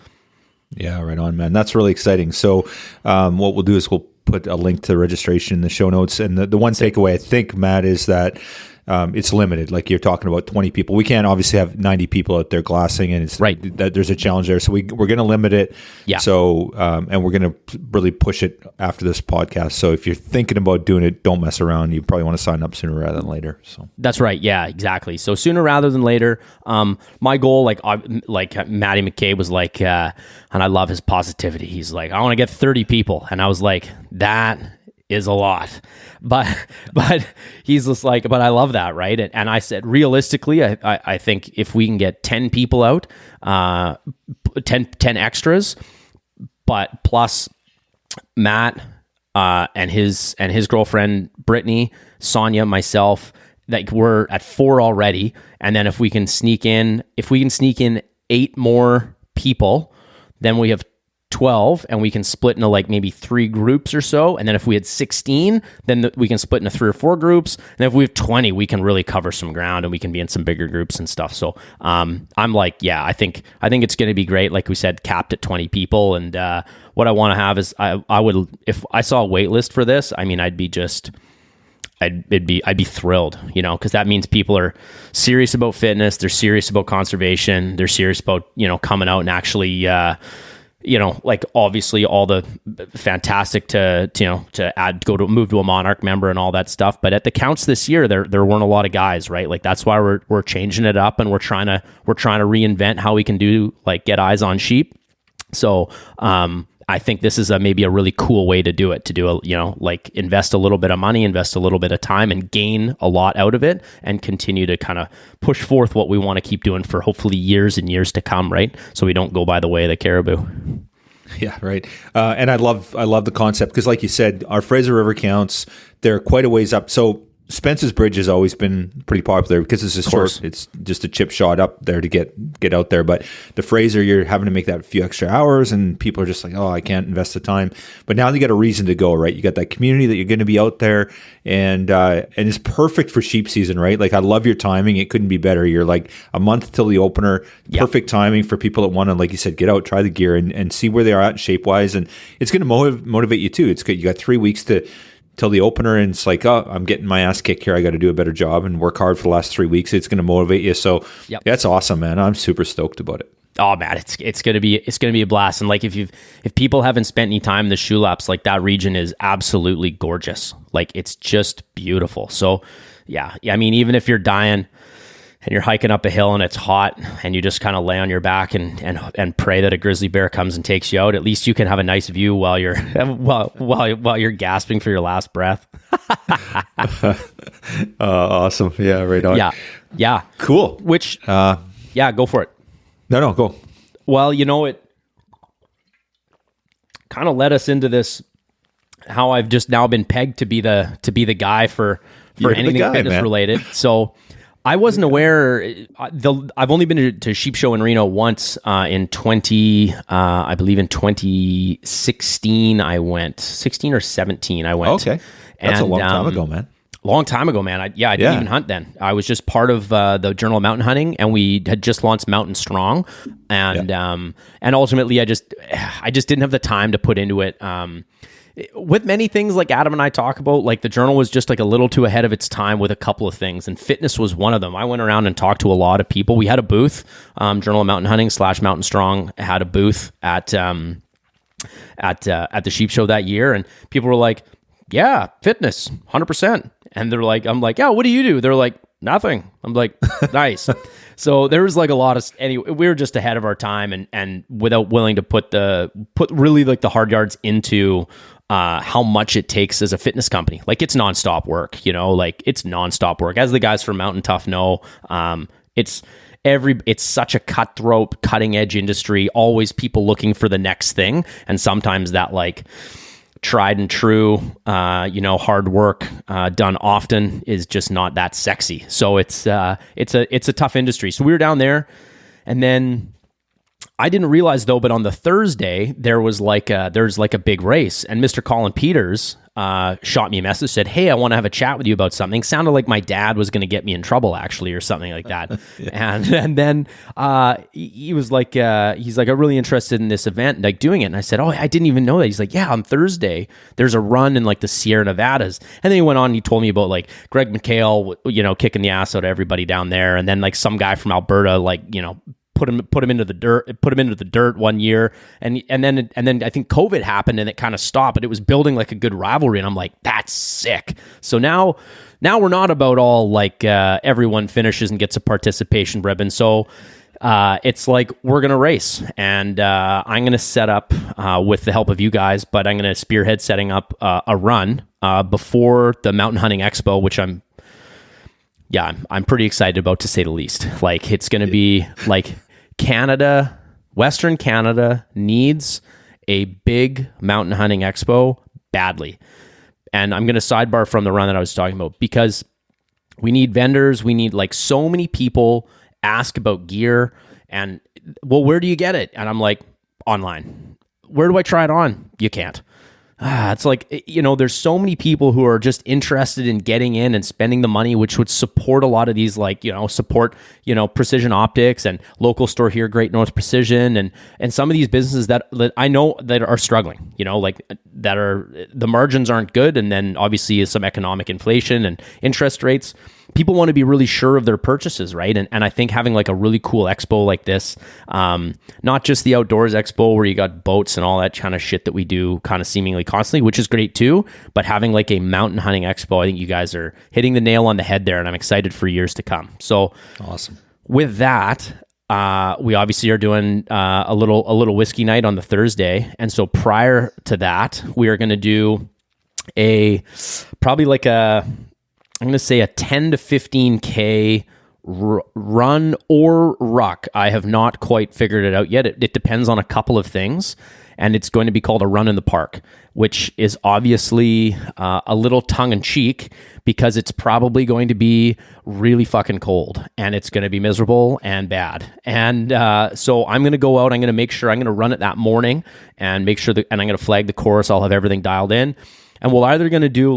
Yeah, right on, man. That's really exciting. So what we'll do is we'll put a link to the registration in the show notes. And the one takeaway, I think, Matt, is that it's limited. You're talking about 20 people. We can't obviously have 90 people out there glassing, and it's right. There's a challenge there. So we're going to limit it. Yeah. So, and we're going to really push it after this podcast. So if you're thinking about doing it, don't mess around. You probably want to sign up sooner rather than later. So that's right. Yeah, exactly. So sooner rather than later. My goal, like Matty McCabe was and I love his positivity. He's I want to get 30 people. And I was that is a lot, but he's just but I love that, right? And I said, realistically, I think if we can get 10 people out, 10 extras, but plus Matt and his girlfriend Brittany, Sonia, myself, we're at 4 already, and then if we can sneak in 8 more people, then we have 12, and we can split into maybe 3 groups or so. And then if we had 16, then we can split into 3 or 4 groups. And if we have 20, we can really cover some ground and we can be in some bigger groups and stuff. So I'm yeah, I think it's going to be great. Like we said, capped at 20 people. And what I want to have is I would, if I saw a wait list for this, I'd be thrilled, because that means people are serious about fitness. They're serious about conservation. They're serious about, coming out and actually, like obviously all the fantastic to move to a Monarch member and all that stuff. But at the counts this year, there weren't a lot of guys, right? Like that's why we're changing it up, and we're trying to reinvent how we can do like get eyes on sheep. So I think this is maybe a really cool way to do it, like invest a little bit of money, invest a little bit of time, and gain a lot out of it, and continue to kind of push forth what we want to keep doing for hopefully years and years to come, right? So we don't go by the way of the caribou. Yeah, right. And I love the concept because, like you said, our Fraser River counts, they're quite a ways up. So Spence's Bridge has always been pretty popular because it's a short, it's just a chip shot up there to get out there. But the Fraser, you're having to make that few extra hours, and people are just like, oh, I can't invest the time. But now you got a reason to go, right? You got that community that you're going to be out there, and it's perfect for sheep season, right? Like I love your timing; it couldn't be better. You're like a month till the opener, perfect timing for people that want to, like you said, get out, try the gear, and see where they are at shape wise, and it's going to motivate you too. It's good. You got 3 weeks till the opener, and it's like, oh, I'm getting my ass kicked here. I got to do a better job and work hard for the last 3 weeks. It's going to motivate you. So that's awesome, man. I'm super stoked about it. Oh man, it's gonna be a blast. And like if people haven't spent any time in the shoe laps, like that region is absolutely gorgeous. Like it's just beautiful. So yeah. I mean, even if you're dying and you're hiking up a hill and it's hot and you just kind of lay on your back and pray that a grizzly bear comes and takes you out, at least you can have a nice view while you're while you're gasping for your last breath. Awesome. Yeah, right on. Yeah. Cool. Which go for it. No, go. Well, it kind of led us into this, how I've just now been pegged to be the guy for anything fitness related. So I wasn't aware. I've only been to Sheep Show in Reno once in 2016. I went 16 or 17. I went. Okay, that's a long time ago, man. Long time ago, man. I didn't even hunt then. I was just part of the Journal of Mountain Hunting, and we had just launched Mountain Strong, and ultimately, I just didn't have the time to put into it. With many things like Adam and I talk about, like the journal was just like a little too ahead of its time with a couple of things, and fitness was one of them. I went around and talked to a lot of people. We had a booth, Journal of Mountain Hunting / Mountain Strong had a booth at the Sheep Show that year, and people were like, yeah, fitness, 100%. And they're like, I'm like, yeah, what do you do? They're like, nothing. I'm like, nice. So there was like a lot of, anyway, we were just ahead of our time, and without willing to put really like the hard yards into how much it takes as a fitness company. Like it's nonstop work, like it's nonstop work. As the guys from Mountain Tough know, it's such a cutthroat, cutting edge industry, always people looking for the next thing. And sometimes that like tried and true, hard work done often is just not that sexy. So it's a tough industry. So we were down there, and then I didn't realize though, but on the Thursday there's like a big race, and Mr. Colin Peters shot me a message, said, "Hey, I want to have a chat with you about something." Sounded like my dad was going to get me in trouble actually, or something like that. And then he was like, he's like, "I'm really interested in this event, like doing it." And I said, "Oh, I didn't even know that." He's like, "Yeah, on Thursday there's a run in like the Sierra Nevadas." And then he went on, and he told me about like Greg McHale, kicking the ass out of everybody down there, and then like some guy from Alberta, like put him into the dirt one year, and then I think COVID happened and it kind of stopped, but it was building like a good rivalry, and I'm like, that's sick. So now we're not about all like everyone finishes and gets a participation ribbon. So it's like we're gonna race, and I'm gonna set up with the help of you guys, but I'm gonna spearhead setting up a run before the Mountain Hunting Expo, which I'm pretty excited about, to say the least. Like it's gonna be like Canada, Western Canada needs a big mountain hunting expo badly. And I'm going to sidebar from the run that I was talking about, because we need vendors. We need, like, so many people ask about gear, and, well, where do you get it? And I'm like, online. Where do I try it on? You can't. It's like, there's so many people who are just interested in getting in and spending the money, which would support a lot of these, like, support, Precision Optics and local store here, Great North Precision, and some of these businesses that I know that are struggling, like the margins aren't good. And then obviously some economic inflation and interest rates. people want to be really sure of their purchases, right? And I think having like a really cool expo like this, not just the outdoors expo where you got boats and all that kind of shit that we do kind of seemingly constantly, which is great too, but having like a mountain hunting expo, I think you guys are hitting the nail on the head there, and I'm excited for years to come. So awesome. With that, we obviously are doing a little whiskey night on the Thursday, and so prior to that, we are going to do I'm going to say a 10 to 15K run or ruck. I have not quite figured it out yet. It depends on a couple of things, and it's going to be called a run in the park, which is obviously a little tongue-in-cheek because it's probably going to be really fucking cold, and it's going to be miserable and bad. And so I'm going to go out. I'm going to make sure I'm going to run it that morning and make sure and I'm going to flag the course. I'll have everything dialed in, and we're either going to do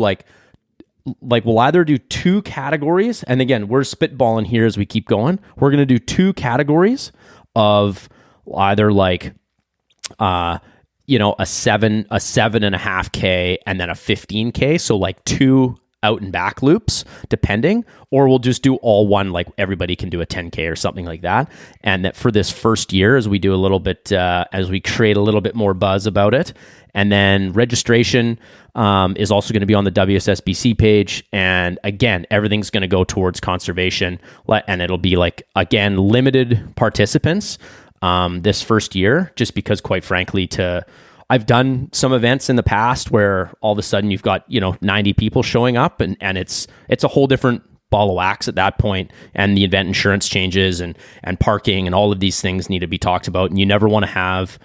we'll either do 2 categories, and again, we're spitballing here as we keep going. We're going to do 2 categories of either a 7.5K and then a 15K. So like 2 out and back loops, depending, or we'll just do all one, like everybody can do a 10K or something like that. And that for this first year, as we do a little bit, as we create a little bit more buzz about it. And then registration is also going to be on the WSSBC page. And again, everything's going to go towards conservation. And it'll be again, limited participants this first year, just because quite frankly, I've done some events in the past where all of a sudden you've got, 90 people showing up and it's a whole different ball of wax at that point, and the event insurance changes and parking and all of these things need to be talked about. And you never want to have,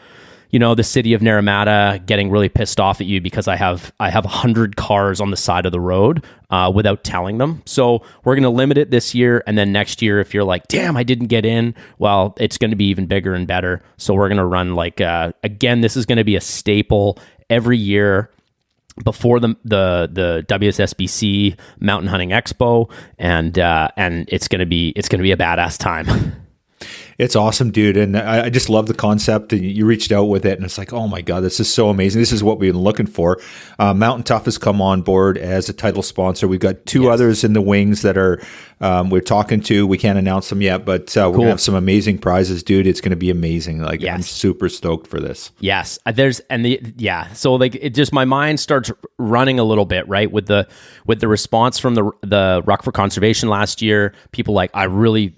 the city of Naramata getting really pissed off at you because I have 100 cars on the side of the road without telling them. So we're going to limit it this year. And then next year, if you're like, damn, I didn't get in, well, it's going to be even bigger and better. So we're going to run again, this is going to be a staple every year before the WSSBC Mountain Hunting Expo. And it's going to be a badass time. It's awesome, dude. And I just love the concept. And you reached out with it, and it's like, oh my God, this is so amazing. This is what we've been looking for. Mountain Tough has come on board as a title sponsor. We've got 2 others in the wings that are we're talking to. We can't announce them yet, but we're going to have some amazing prizes, dude. It's going to be amazing. I'm super stoked for this. Yes. So it just, my mind starts running a little bit, right? With the response from the Ruck for Conservation last year, people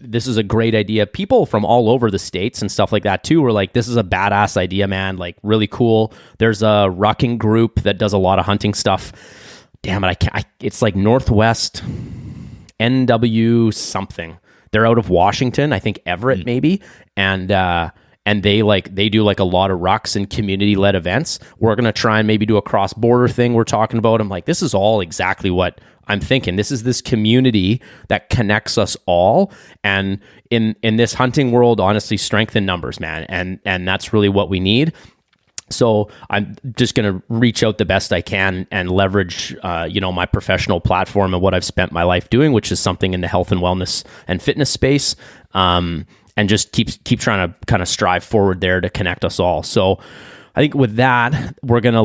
this is a great idea. People from all over the states and stuff like that too were like, this is a badass idea, man. Really cool. There's a rucking group that does a lot of hunting stuff. Damn it. It's like Northwest NW something. They're out of Washington, I think Everett maybe. And they do a lot of rucks and community-led events. We're going to try and maybe do a cross-border thing we're talking about. I'm like, this is all exactly what I'm thinking. This is this community that connects us all. And in this hunting world, honestly, strength in numbers, man. And that's really what we need. So I'm just going to reach out the best I can and leverage, my professional platform and what I've spent my life doing, which is something in the health and wellness and fitness space. And just keep trying to kind of strive forward there to connect us all. So I think with that, we're going to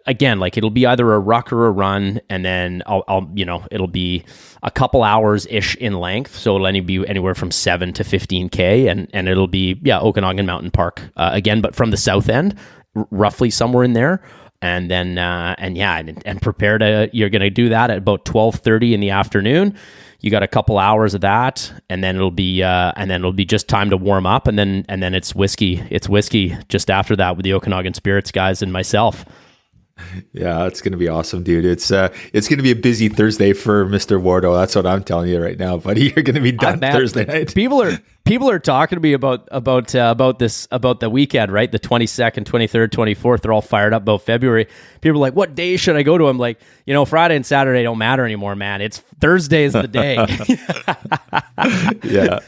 it'll be either a ruck or a run, and then it'll be a couple hours ish in length. So it'll only be anywhere from 7 to 15K, and it'll be, Okanagan Mountain Park again, but from the south end, roughly somewhere in there. And then, prepare to, you're going to do that at about 12:30 in the afternoon. You got a couple hours of that, and then it'll be just time to warm up, and then it's whiskey. It's whiskey just after that with the Okanagan Spirits guys and myself. Yeah, it's going to be awesome, dude. It's going to be a busy Thursday for Mr. Wardo. That's what I'm telling you right now, buddy. You're going to be done Thursday night. People are talking to me about the weekend, right? The 22nd, 23rd, 24th. They're all fired up about February. People are like, what day should I go to? I'm like, Friday and Saturday don't matter anymore, man. It's Thursday is the day. yeah.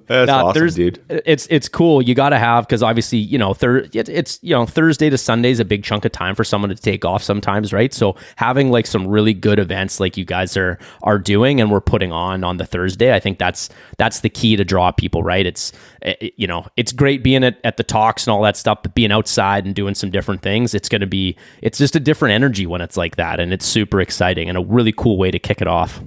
That's awesome, dude. It's cool. You got to have, because obviously, Thursday to Sunday is a big chunk of time for someone to take off sometimes, right? So having some really good events like you guys are doing and we're putting on the Thursday, I think that's the key to draw people, right? It's great being at the talks and all that stuff, but being outside and doing some different things, it's just a different energy when it's like that, and it's super exciting and a really cool way to kick it off.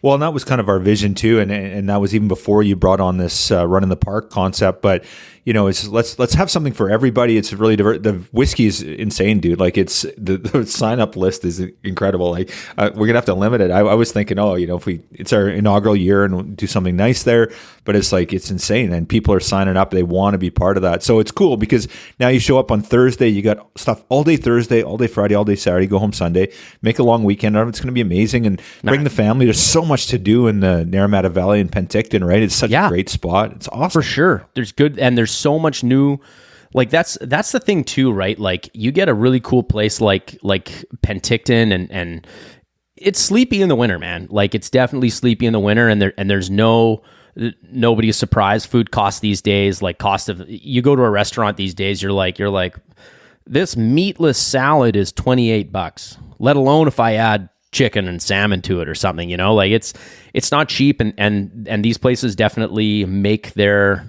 Well, and that was kind of our vision too, and that was even before you brought on this run in the park concept. But it's let's have something for everybody. It's really diverse. The whiskey is insane, dude. Like it's the sign up list is incredible. Like we're gonna have to limit it. I was thinking, if it's our inaugural year and we'll do something nice there, but it's like it's insane, and people are signing up. They want to be part of that, so it's cool because now you show up on Thursday, you got stuff all day Thursday, all day Friday, all day Saturday. Go home Sunday, make a long weekend out of it. It's going to be amazing, and bring the family. There's so much to do in the Naramata Valley and Penticton, right? It's such a great spot. It's awesome for sure. There's so much new, like that's the thing too, right? Like you get a really cool place like Penticton, and it's sleepy in the winter, man. Like it's definitely sleepy in the winter, and there's nobody's surprised. Food costs these days, like you go to a restaurant these days, you're like this meatless salad is $28, let alone if I add chicken and salmon to it or something, like it's not cheap, and these places definitely make their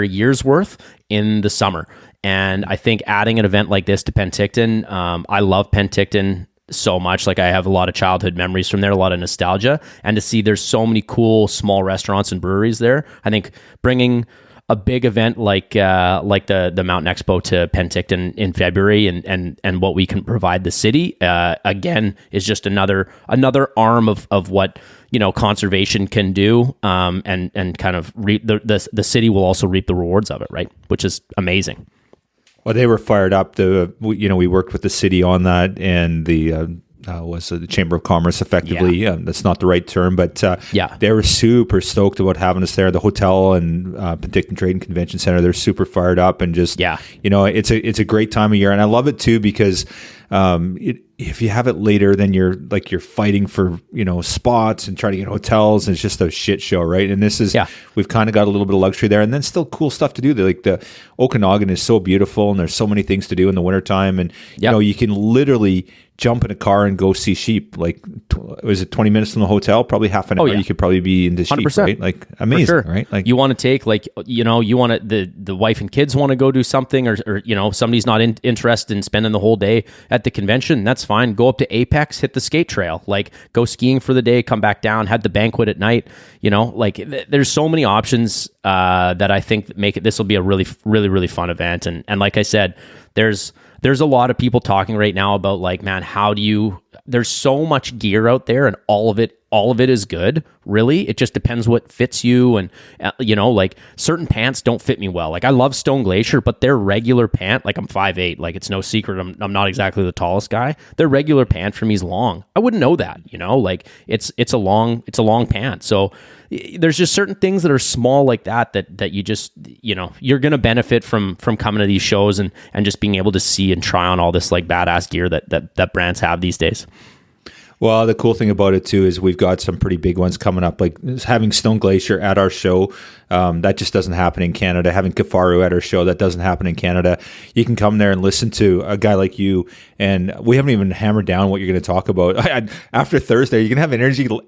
year's worth in the summer. And I think adding an event like this to Penticton, I love Penticton so much. Like I have a lot of childhood memories from there, a lot of nostalgia, and to see there's so many cool small restaurants and breweries there. I think bringing a big event like the Mountain Expo to Penticton in February and what we can provide the city again is just another arm of what conservation can do, and kind of the city will also reap the rewards of it, right? Which is amazing. Well, they were fired up. We worked with the city on that, and the was the Chamber of Commerce, effectively. Yeah. That's not the right term, but they were super stoked about having us there. The hotel and Penticton Trade and Convention Center, they're super fired up, and just it's a great time of year, and I love it too because if you have it later, then you're fighting for spots and trying to get hotels, and it's just a shit show, right? And this is we've kind of got a little bit of luxury there, and then still cool stuff to do. Like the Okanagan is so beautiful, and there's so many things to do in the wintertime, and you can literally jump in a car and go see sheep. Like, was it 20 minutes from the hotel? Probably half an hour. You could probably be into sheep, 100%. Right? Like, amazing, sure. Right? Like, you want to take, you want to, the wife and kids want to go do something, or somebody's not interested in spending the whole day at the convention. That's fine. Go up to Apex, hit the skate trail, like go skiing for the day, come back down, have the banquet at night. There's so many options that I think make it. This will be a really, really, really fun event. And like I said, there's a lot of people talking right now about man, there's so much gear out there, and all of it is good. Really, it just depends what fits you, and certain pants don't fit me well. Like I love Stone Glacier, but their regular pant, like I'm 5'8", like it's no secret I'm not exactly the tallest guy. Their regular pant for me is long. I wouldn't know that, like it's a long pant. So there's just certain things that are small like that you just you're gonna benefit from coming to these shows and just being able to see and try on all this like badass gear that brands have these days. Well, the cool thing about it too is we've got some pretty big ones coming up, like having Stone Glacier at our show. That just doesn't happen in Canada. Having Kafaru at our show, that doesn't happen in Canada. You can come there and listen to a guy like you, and we haven't even hammered down what you're going to talk about. After Thursday, you're going to have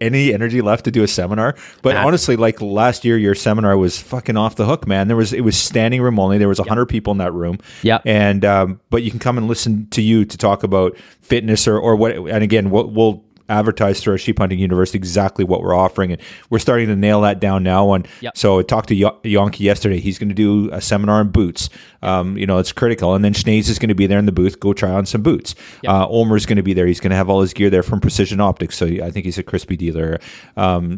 any energy left to do a seminar. But honestly, like last year, your seminar was fucking off the hook, man. It was standing room only. There was 100 people in that room. Yeah. And but you can come and listen to you to talk about fitness or what. And again, we'll advertise through our Sheep Hunting University exactly what we're offering, and we're starting to nail that down now. And so I talked to Yonki yesterday. He's going to do a seminar on boots. It's critical. And then Schnees is going to be there in the booth. Go try on some boots. Omer's going to be there. He's going to have all his gear there from Precision Optics. So I think he's a crispy dealer.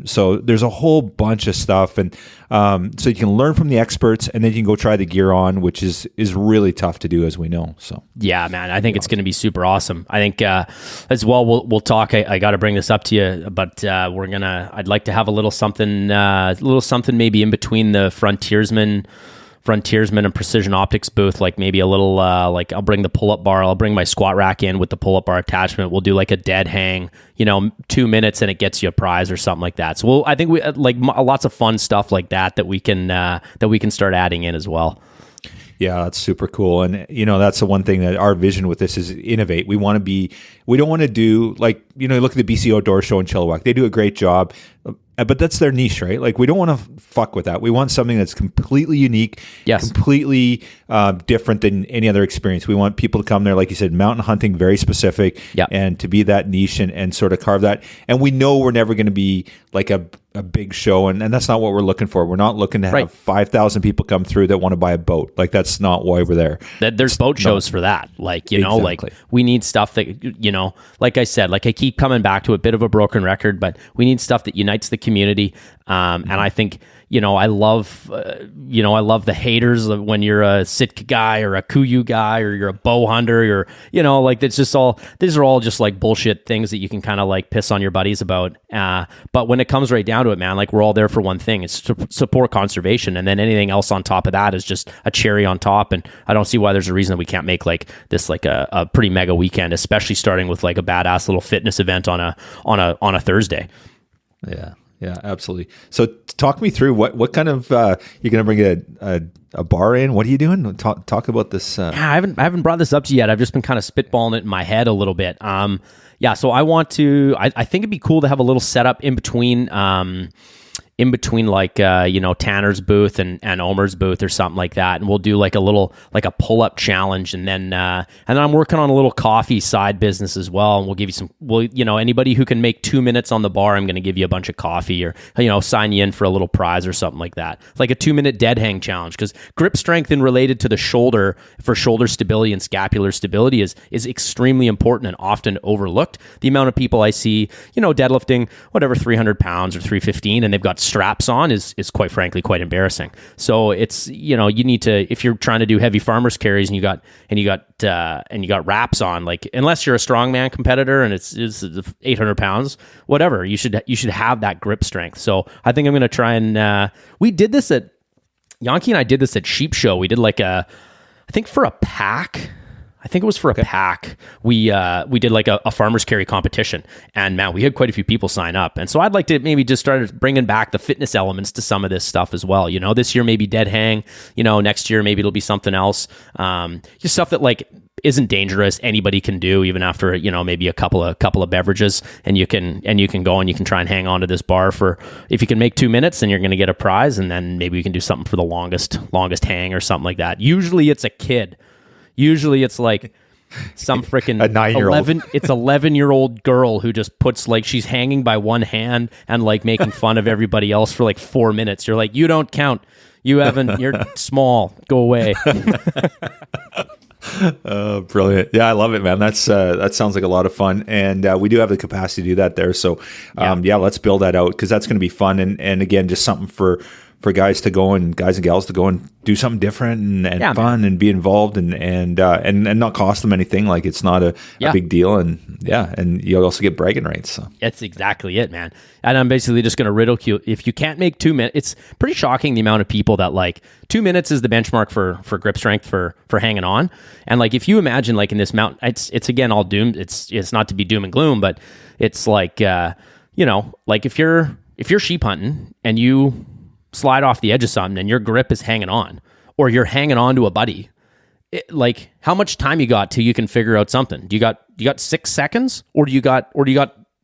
So there's a whole bunch of stuff, and so you can learn from the experts, and then you can go try the gear on, which is really tough to do, as we know. So yeah, man, I think it's going to be super awesome. I think as well we'll talk. I got to bring this up to you, but I'd like to have a little something maybe in between the frontiersman and Precision Optics booth, like maybe a little like I'll bring the pull-up bar, I'll bring my squat rack in with the pull-up bar attachment. We'll do like a dead hang, 2 minutes, and it gets you a prize or something like that. So I think we like lots of fun stuff like that we can start adding in as well. Yeah, that's super cool. And, that's the one thing that our vision with this is innovate. We don't want to do like, look at the BC Outdoor Show in Chilliwack. They do a great job. but that's their niche, right? Like, we don't want to fuck with that. We want something that's completely unique, Yes. completely different than any other experience. We want people to come there, like you said, mountain hunting, very specific, Yep. and to be that niche and sort of carve that. And we know we're never going to be like a big show, and that's not what we're looking for. We're not looking to have 5,000 people come through that want to buy a boat. Like, that's not why we're there. There's boat shows for that. Like, you know, Exactly. like we need stuff that, you know, like I said, like I keep coming back to a bit of a broken record, but we need stuff that unites the community. And I think, you know, I love the haters of when you're a Sitka guy or a Kuyu guy or you're a bow hunter, or, you know, like these are all just like bullshit things that you can kind of like piss on your buddies about. But when it comes right down to it, man, like we're all there for one thing. It's to support conservation. And then anything else on top of that is just a cherry on top. And I don't see why there's a reason that we can't make like this, like a pretty mega weekend, especially starting with like a badass little fitness event on a Thursday. Yeah, absolutely. So talk me through what kind of you're going to bring a bar in. What are you doing? Talk about this. Yeah, I haven't brought this up to you yet. I've just been kind of spitballing it in my head a little bit. Yeah, so I want to. I think it'd be cool to have a little setup in between like you know, Tanner's booth and Omer's booth or something like that, and we'll do like a little like a pull-up challenge, and then I'm working on a little coffee side business as well, and we'll give you some. Well, you know, anybody who can make 2 minutes on the bar, I'm going to give you a bunch of coffee, or, you know, sign you in for a little prize or something like that, like a 2-minute dead hang challenge, because grip strength and related to the shoulder for shoulder stability and scapular stability is extremely important and often overlooked. The amount of people I see, you know, deadlifting whatever 300 pounds or 315, and they've got straps on is quite frankly quite embarrassing. So it's, you know, you need to, if you're trying to do heavy farmers carries and you got wraps on, like, unless you're a strongman competitor and it's 800 pounds, whatever, you should have that grip strength. So I think I'm going to try and we did this at Yankee and I did this at Sheep Show. We did like I think for a pack. I think it was for a pack. We did like a farmer's carry competition, and man, we had quite a few people sign up. And so I'd like to maybe just start bringing back the fitness elements to some of this stuff as well. You know, this year maybe dead hang. You know, next year maybe it'll be something else. Just stuff that like isn't dangerous. Anybody can do, even after, you know, maybe a couple of beverages, and you can go and you can try and hang on to this bar for, if you can make 2 minutes, then you're going to get a prize, and then maybe we can do something for the longest hang or something like that. Usually it's a kid. Usually it's like some freaking a 9-year-old. It's 11-year-old girl who just puts, like, she's hanging by one hand and like making fun of everybody else for like 4 minutes. You're like, you don't count. You're small. Go away. Brilliant. Yeah, I love it, man. That sounds like a lot of fun. And we do have the capacity to do that there. So yeah, let's build that out, because that's going to be fun. And again, just something for guys and gals to go and do something different and fun, man, and be involved and not cost them anything. Like, it's not a big deal. And you'll also get bragging rights. So that's exactly it, man. And I'm basically just going to ridicule, if you can't make 2 minutes, it's pretty shocking the amount of people that, like, 2 minutes is the benchmark for grip strength for hanging on. And like, if you imagine, like, in this mountain, it's again all doomed. It's not to be doom and gloom, but it's like, you know, like if you're sheep hunting and you slide off the edge of something and your grip is hanging on, or you're hanging on to a buddy, like, how much time you got till you can figure out something? Do you got 6 seconds, or do you got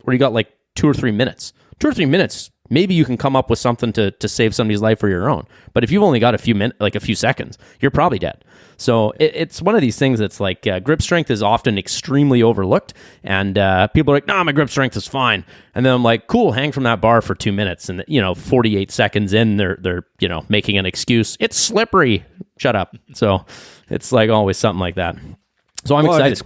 like 2 or 3 minutes? 2 or 3 minutes, maybe you can come up with something to save somebody's life or your own. But if you've only got a few seconds, you're probably dead. So it's one of these things that's like, grip strength is often extremely overlooked, and people are like, "Nah, my grip strength is fine." And then I'm like, "Cool, hang from that bar for 2 minutes," and 48 seconds in, they're making an excuse. It's slippery. Shut up. So it's like always something like that. So I'm excited.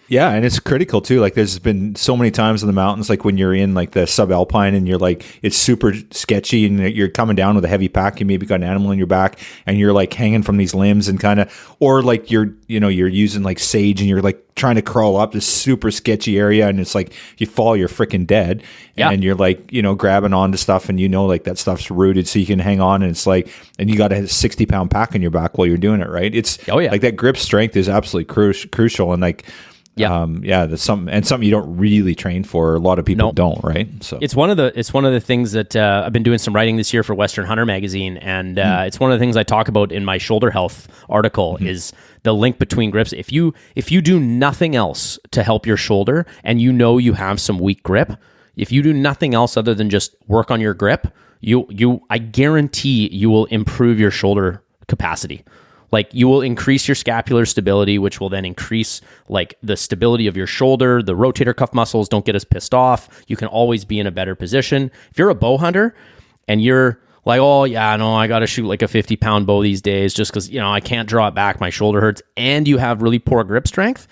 Yeah, and it's critical too. Like, there's been so many times in the mountains, like when you're in like the subalpine and you're like, it's super sketchy and you're coming down with a heavy pack. You maybe got an animal in your back and you're like hanging from these limbs and kind of, or like you're using like sage and you're like trying to crawl up this super sketchy area, and it's like you fall, you're freaking dead. Yeah. And you're like, grabbing onto stuff, and like that stuff's rooted so you can hang on, and it's like, and you got a 60-pound pack on your back while you're doing it, right? It's like that grip strength is absolutely crucial, and like, that's something you don't really train for. A lot of people don't, right? So it's one of the things that I've been doing some writing this year for Western Hunter magazine, and it's one of the things I talk about in my shoulder health article is the link between grips. If you do nothing else to help your shoulder, and you have some weak grip, if you do nothing else other than just work on your grip, I guarantee you will improve your shoulder capacity. Like, you will increase your scapular stability, which will then increase like the stability of your shoulder. The rotator cuff muscles don't get as pissed off. You can always be in a better position. If you're a bow hunter and you're like, oh yeah, no, I got to shoot like a 50-pound bow these days just because, I can't draw it back, my shoulder hurts, and you have really poor grip strength,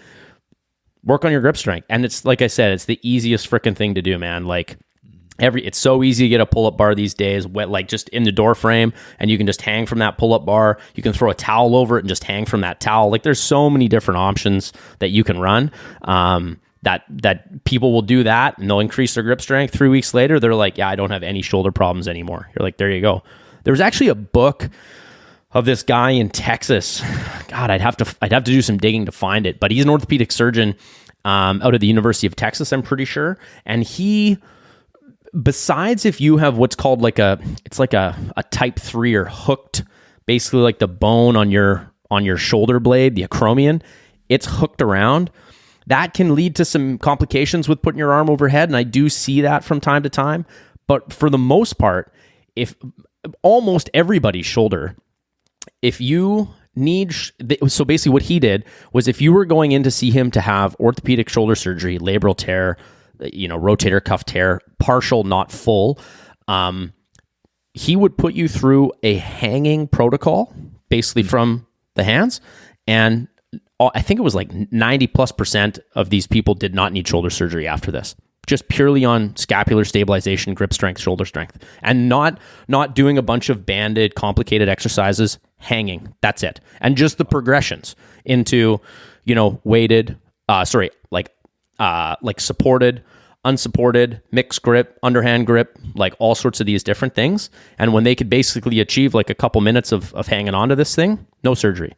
work on your grip strength. And it's like I said, it's the easiest freaking thing to do, man. Like, it's so easy to get a pull-up bar these days, like just in the door frame, and you can just hang from that pull-up bar. You can throw a towel over it and just hang from that towel. Like, there's so many different options that you can run. That people will do that, and they'll increase their grip strength. 3 weeks later, they're like, yeah, I don't have any shoulder problems anymore. You're like, there you go. There's actually a book of this guy in Texas. God, I'd have to do some digging to find it, but he's an orthopedic surgeon out of the University of Texas, I'm pretty sure, and he. Besides, if you have what's called like a type 3 or hooked, basically like the bone on your shoulder blade, the acromion, it's hooked around. That can lead to some complications with putting your arm overhead, and I do see that from time to time. But for the most part, if almost everybody's shoulder, if you need, so basically what he did was, if you were going in to see him to have orthopedic shoulder surgery, labral tear, rotator cuff tear, partial, not full, he would put you through a hanging protocol, basically from the hands. And I think it was like 90+% of these people did not need shoulder surgery after this, just purely on scapular stabilization, grip strength, shoulder strength, and not doing a bunch of banded, complicated exercises, hanging. That's it. And just the progressions into, weighted, like supported, unsupported, mixed grip, underhand grip, like all sorts of these different things. And when they could basically achieve like a couple minutes of hanging on to this thing, no surgery.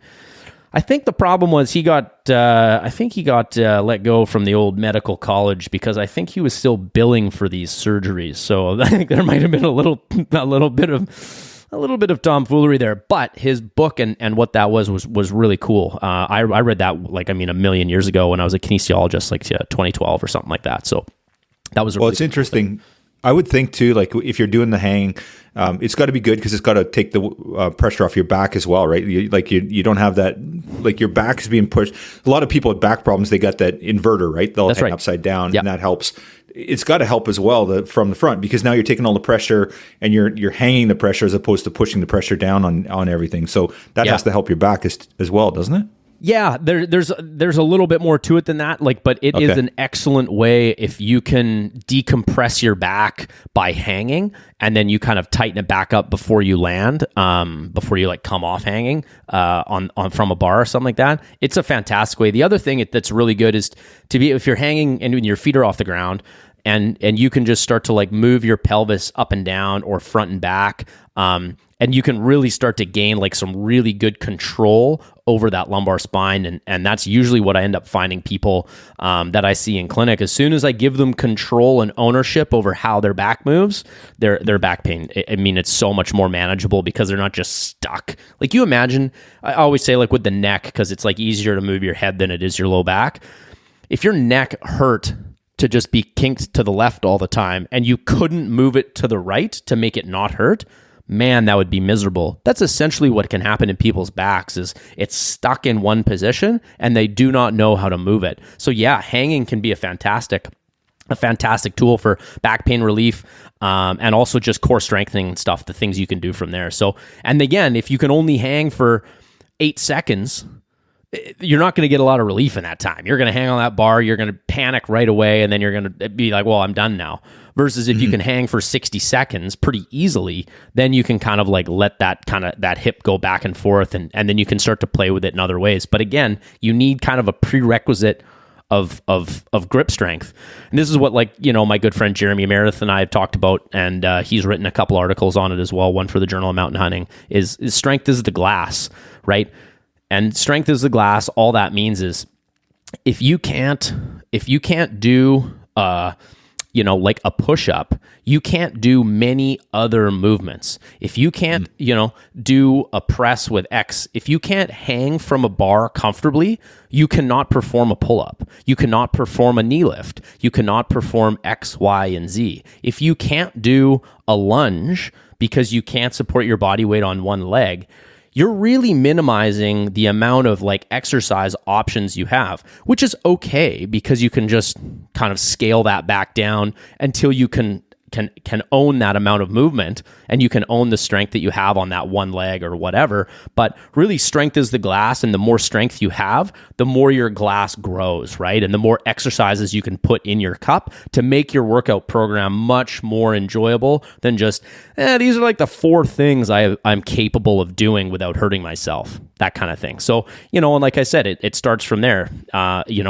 I think the problem was he got let go from the old medical college because I think he was still billing for these surgeries. So I think there might have been a little bit of tomfoolery there, but his book and what that was really cool. I read that a million years ago when I was a kinesiologist, 2012 or something like that. So that was it's interesting. I would think too, like if you're doing the hang, it's got to be good because it's got to take the pressure off your back as well, right? You don't have that, like your back is being pushed. A lot of people with back problems, they got that inverter, right? They'll hang upside down, and that helps. It's got to help as well from the front, because now you're taking all the pressure and you're hanging the pressure as opposed to pushing the pressure down on everything. So that has to help your back as well, doesn't it? Yeah, there's a little bit more to it than that, but it is an excellent way if you can decompress your back by hanging, and then you kind of tighten it back up before you land, before you come off hanging on from a bar or something like that. It's a fantastic way. The other thing that's really good is to be, if you're hanging and your feet are off the ground, and you can just start to move your pelvis up and down or front and back. And you can really start to gain some really good control over that lumbar spine. And that's usually what I end up finding people that I see in clinic. As soon as I give them control and ownership over how their back moves, their back pain, it's so much more manageable because they're not just stuck. Like, you imagine, I always say with the neck, because it's easier to move your head than it is your low back. If your neck hurt to just be kinked to the left all the time and you couldn't move it to the right to make it not hurt, man, that would be miserable. That's essentially what can happen in people's backs, is it's stuck in one position and they do not know how to move it. So yeah, hanging can be a fantastic tool for back pain relief, and also just core strengthening and stuff, the things you can do from there. So, and again, if you can only hang for 8 seconds, you're not going to get a lot of relief in that time. You're going to hang on that bar, you're going to panic right away, and then you're going to be like, well, I'm done now. Versus if you can hang for 60 seconds pretty easily, then you can kind of let that hip go back and forth, and then you can start to play with it in other ways. But again, you need kind of a prerequisite of grip strength. And this is what my good friend Jeremy Meredith and I have talked about, and he's written a couple articles on it as well, one for the Journal of Mountain Hunting, is strength is the glass, right? And strength is the glass. All that means is if you can't do like a push-up, you can't do many other movements. If you can't, do a press with X, if you can't hang from a bar comfortably, you cannot perform a pull-up. You cannot perform a knee lift. You cannot perform X, Y, and Z. If you can't do a lunge because you can't support your body weight on one leg, you're really minimizing the amount of like exercise options you have, which is okay because you can just kind of scale that back down until you can own that amount of movement, and you can own the strength that you have on that one leg or whatever. But really, strength is the glass, and the more strength you have, the more your glass grows, right? And the more exercises you can put in your cup to make your workout program much more enjoyable than just, these are like the 4 things I'm capable of doing without hurting myself, that kind of thing. So, and like I said, it starts from there.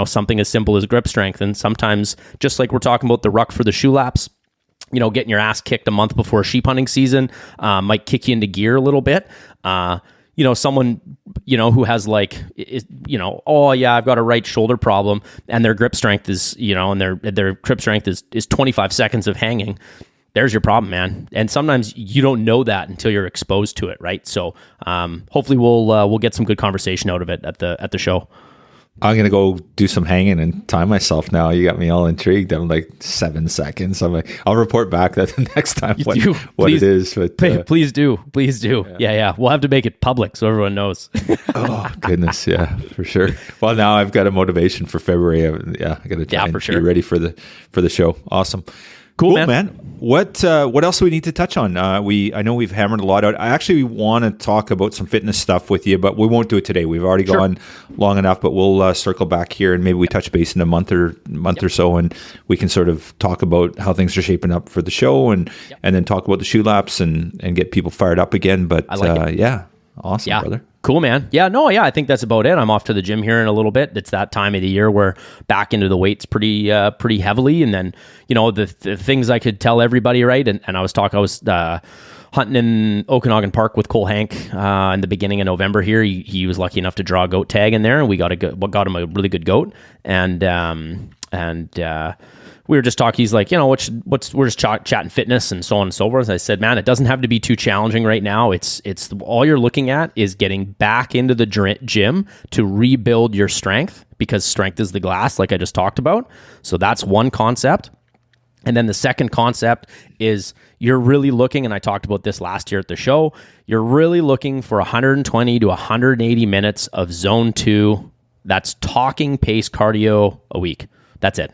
Something as simple as grip strength, and sometimes, just like we're talking about the ruck for the shoe laps, getting your ass kicked a month before sheep hunting season might kick you into gear a little bit. Someone, who has like, oh yeah, I've got a right shoulder problem, and their grip strength is, and their grip strength is 25 seconds of hanging. There's your problem, man. And sometimes you don't know that until you're exposed to it, right? So hopefully we'll get some good conversation out of it at the show. I'm going to go do some hanging and time myself now. You got me all intrigued. I'm like 7 seconds. I'm like, I'll report back that the next time what it is. But, please do. Yeah. We'll have to make it public so everyone knows. Oh, goodness. Yeah, for sure. Well, now I've got a motivation for February. I got to try and be ready for the show. Awesome. Cool, man. What else do we need to touch on? I know we've hammered a lot out. I actually want to talk about some fitness stuff with you, but we won't do it today. We've already gone long enough, but we'll circle back here, and maybe we touch base in a month or so, and we can sort of talk about how things are shaping up for the show, and then talk about the shoe laps and get people fired up again. But I like it. Awesome, brother. Cool, man. I think that's about it. I'm off to the gym here in a little bit. It's that time of the year where back into the weights pretty heavily. And then, the things I could tell everybody, right? And I was hunting in Okanagan Park with Cole Hank in the beginning of November here. He was lucky enough to draw a goat tag in there, and we got him a really good goat. And we were just talking. He's like, we're just chatting fitness and so on and so forth. I said, man, it doesn't have to be too challenging right now. It's all you're looking at is getting back into the gym to rebuild your strength, because strength is the glass, like I just talked about. So that's one concept. And then the second concept is you're really looking, and I talked about this last year at the show, you're really looking for 120 to 180 minutes of zone 2. That's talking pace cardio a week. That's it.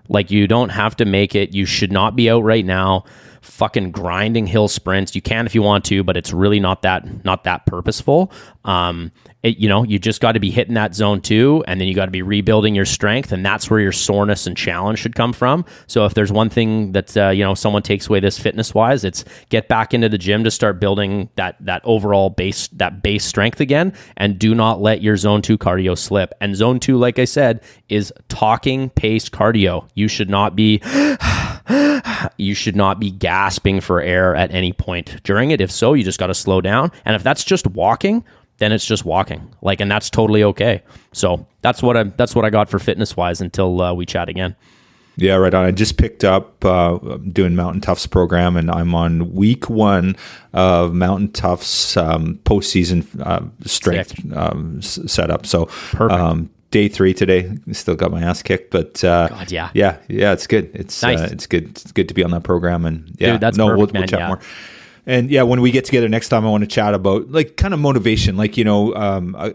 Like, you don't have to make it. You should not be out right now fucking grinding hill sprints. You can if you want to, but it's really not that purposeful. You just got to be hitting that zone 2, and then you got to be rebuilding your strength, and that's where your soreness and challenge should come from. So if there's one thing that someone takes away this fitness wise, it's get back into the gym to start building that overall base strength again, and do not let your zone 2 cardio slip. And zone 2, like I said, is talking paced cardio. You should not be gasping for air at any point during it. If so, you just got to slow down. And if that's just walking, then it's just walking. And that's totally okay. So that's what I got for fitness wise until we chat again. Yeah, right on. I just picked up doing Mountain Tough's program, and I'm on week 1 of Mountain Tough's postseason strength setup. So perfect. Day 3 today. Still got my ass kicked, but God, yeah, it's good. It's nice. It's good to be on that program, and dude, that's perfect, we'll chat more. And when we get together next time, I want to chat about kind of motivation,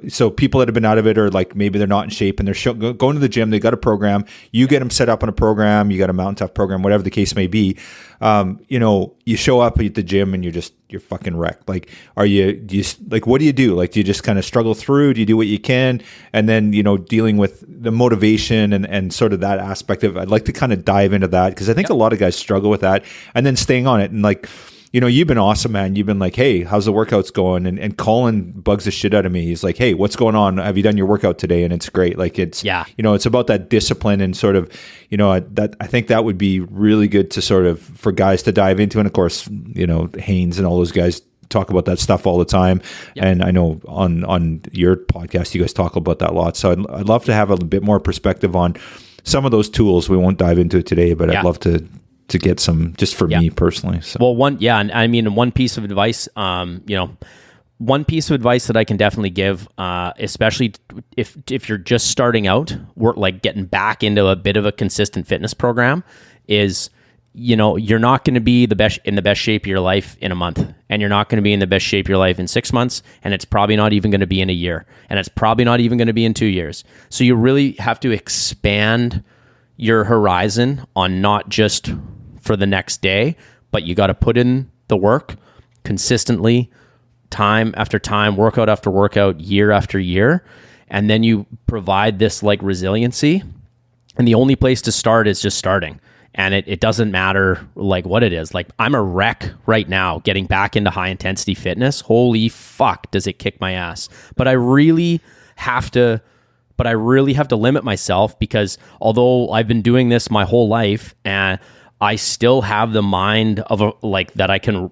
so people that have been out of it, or maybe they're not in shape and they're going to the gym, they got a program, you get them set up on a program, you got a Mountain Tough program, whatever the case may be. You show up at the gym and you're fucking wrecked. What do you do? Do you just kind of struggle through? Do you do what you can? And then, dealing with the motivation and sort of that aspect of, I'd like to kind of dive into that, because I think a lot of guys struggle with that, and then staying on it. And you've been awesome, man. You've been like, hey, how's the workouts going? And Colin bugs the shit out of me. He's like, hey, what's going on? Have you done your workout today? And it's great. It's about that discipline and sort of, that I think that would be really good to sort of, for guys to dive into. And of course, Haynes and all those guys talk about that stuff all the time. Yep. And I know on your podcast, you guys talk about that a lot. So I'd love to have a bit more perspective on some of those tools. We won't dive into it today, but I'd love to to get some, just for me personally. So. Well, and I mean, one piece of advice, one piece of advice that I can definitely give, especially if you're just starting out, like getting back into a bit of a consistent fitness program, is, you're not going to be in the best shape of your life in a month, and you're not going to be in the best shape of your life in 6 months, and it's probably not even going to be in a year, and it's probably not even going to be in 2 years. So you really have to expand your horizon on not just for the next day, but you got to put in the work consistently, time after time, workout after workout, year after year. And then you provide this like resiliency. And the only place to start is just starting. And it doesn't matter like what it is. Like, I'm a wreck right now getting back into high intensity fitness. Holy fuck, does it kick my ass. But I really have to limit myself, because although I've been doing this my whole life, and I still have the mind of I can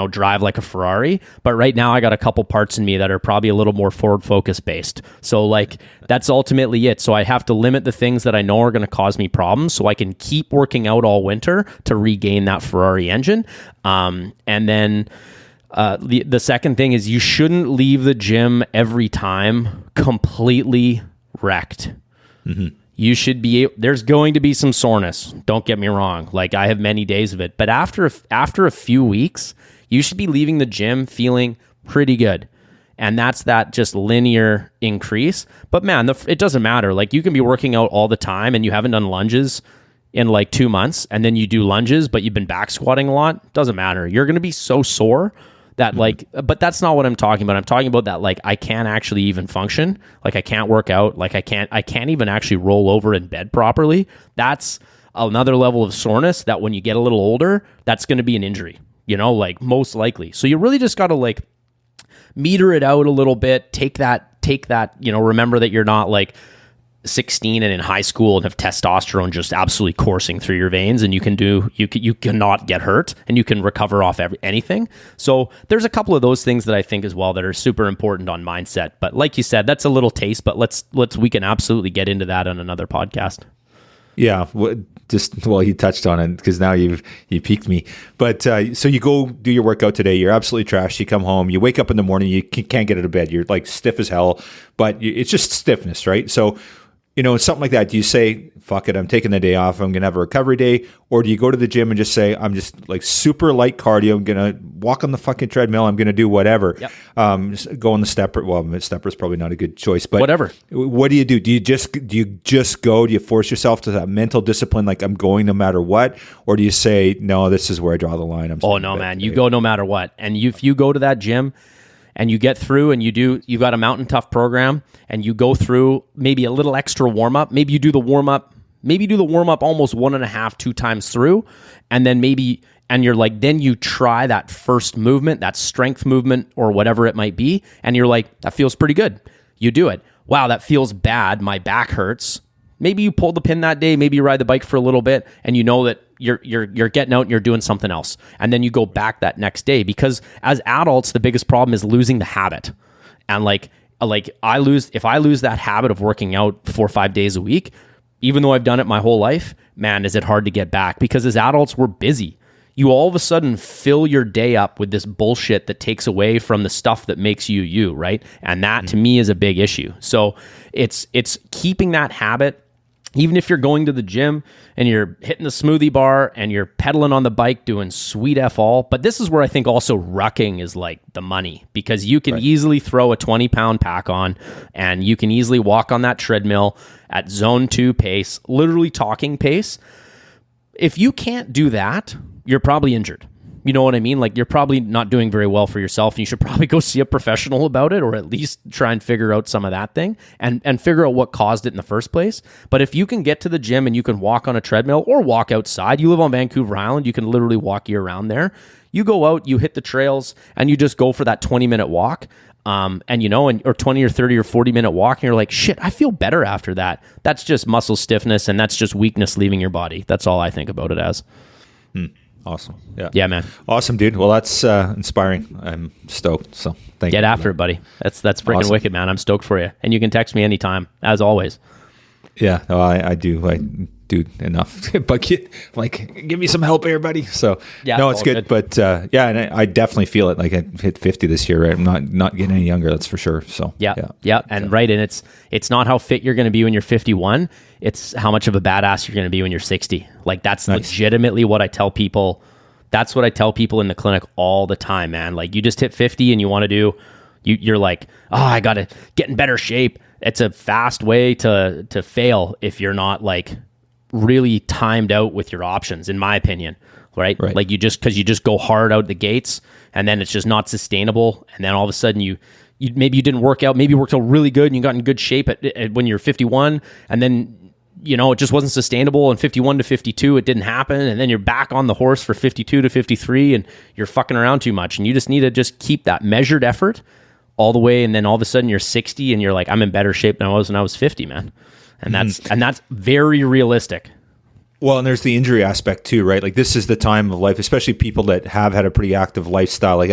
drive like a Ferrari, but right now I got a couple parts in me that are probably a little more forward focus based. So like, that's ultimately it. So I have to limit the things that I know are going to cause me problems, so I can keep working out all winter to regain that Ferrari engine. And then the second thing is, you shouldn't leave the gym every time completely wrecked. Mm-hmm. You should there's going to be some soreness. Don't get me wrong. Like, I have many days of it, but after a few weeks, you should be leaving the gym feeling pretty good. And that's that just linear increase. But man, it doesn't matter. Like, you can be working out all the time and you haven't done lunges in like 2 months, and then you do lunges, but you've been back squatting a lot. Doesn't matter. You're going to be so sore that like, but that's not what I'm talking about. I'm talking about that, like, I can't actually even function. Like, I can't work out. Like, I can't even actually roll over in bed properly. That's another level of soreness that when you get a little older, that's going to be an injury, like, most likely. So you really just got to like meter it out a little bit. Take that, remember that you're not like 16 and in high school and have testosterone just absolutely coursing through your veins, and you cannot get hurt, and you can recover off anything. So there's a couple of those things that I think as well that are super important on mindset. But like you said, that's a little taste, but we can absolutely get into that on another podcast. Yeah, you touched on it, because now you piqued me. But so you go do your workout today. You're absolutely trashed. You come home. You wake up in the morning. You can't get out of bed. You're like stiff as hell. But it's just stiffness, right? So, something like that. Do you say, fuck it, I'm taking the day off, I'm going to have a recovery day? Or do you go to the gym and just say, I'm just like super light cardio, I'm going to walk on the fucking treadmill, I'm going to do whatever. Yep. Just go on the stepper. Well, stepper's probably not a good choice, but whatever. What do you do? Do you just go? Do you force yourself to that mental discipline, like I'm going no matter what? Or do you say, no, this is where I draw the line? Oh no, man, you go no matter what. And if you go to that gym and you get through and you've got a Mountain Tough program, and you go through maybe a little extra warm-up, maybe you do the warm-up almost 1.5, 2 times through, and then you're like, then you try that first movement, that strength movement or whatever it might be, and you're like, that feels pretty good. You do it. Wow, that feels bad. My back hurts. Maybe you pull the pin that day, maybe you ride the bike for a little bit, and you know that you're getting out and you're doing something else. And then you go back that next day, because as adults, the biggest problem is losing the habit. And if I lose that habit of working out 4 or 5 days a week, even though I've done it my whole life, man, is it hard to get back, because as adults, we're busy. You all of a sudden fill your day up with this bullshit that takes away from the stuff that makes you, right? And that to me is a big issue. So it's keeping that habit. Even if you're going to the gym and you're hitting the smoothie bar and you're pedaling on the bike doing sweet F all, but this is where I think also rucking is like the money, because you can easily throw a 20-pound pack on and you can easily walk on that treadmill at zone 2 pace, literally talking pace. If you can't do that, you're probably injured. You know what I mean? Like, you're probably not doing very well for yourself, and you should probably go see a professional about it, or at least try and figure out some of that thing and figure out what caused it in the first place. But if you can get to the gym and you can walk on a treadmill or walk outside, you live on Vancouver Island, you can literally walk year round there. You go out, you hit the trails, and you just go for that 20-minute walk. Or 20 or 30 or 40-minute walk, and you're like, shit, I feel better after that. That's just muscle stiffness, and that's just weakness leaving your body. That's all I think about it as. Awesome. Yeah, man. Awesome, dude. Well, that's inspiring. I'm stoked. So thank you. Get after it, buddy. That's freaking awesome. Wicked, man. I'm stoked for you. And you can text me anytime, as always. Yeah, no, I do. I dude, enough. But give me some help here, buddy. So Yeah, no, it's all good. But and I definitely feel it. Like I hit 50 this year, right? I'm not getting any younger, that's for sure. So yeah. And right. And it's not how fit you're going to be when you're 51. It's how much of a badass you're going to be when you're 60. Like that's legitimately what I tell people. That's what I tell people in the clinic all the time, man. Like you just hit 50 and you want to do, you're like, oh, I got to get in better shape. It's a fast way to fail if you're not like really timed out with your options, in my opinion, right? Like because you just go hard out the gates and then it's just not sustainable. And then all of a sudden you maybe you didn't work out, maybe you worked out really good and you got in good shape when you're 51 and then, it just wasn't sustainable, and 51 to 52, it didn't happen. And then you're back on the horse for 52 to 53 and you're fucking around too much. And you just need to just keep that measured effort all the way, and then all of a sudden you're 60 and you're like, I'm in better shape than I was when I was 50, man. And that's very realistic. Well, and there's the injury aspect too, right? Like this is the time of life, especially people that have had a pretty active lifestyle. Like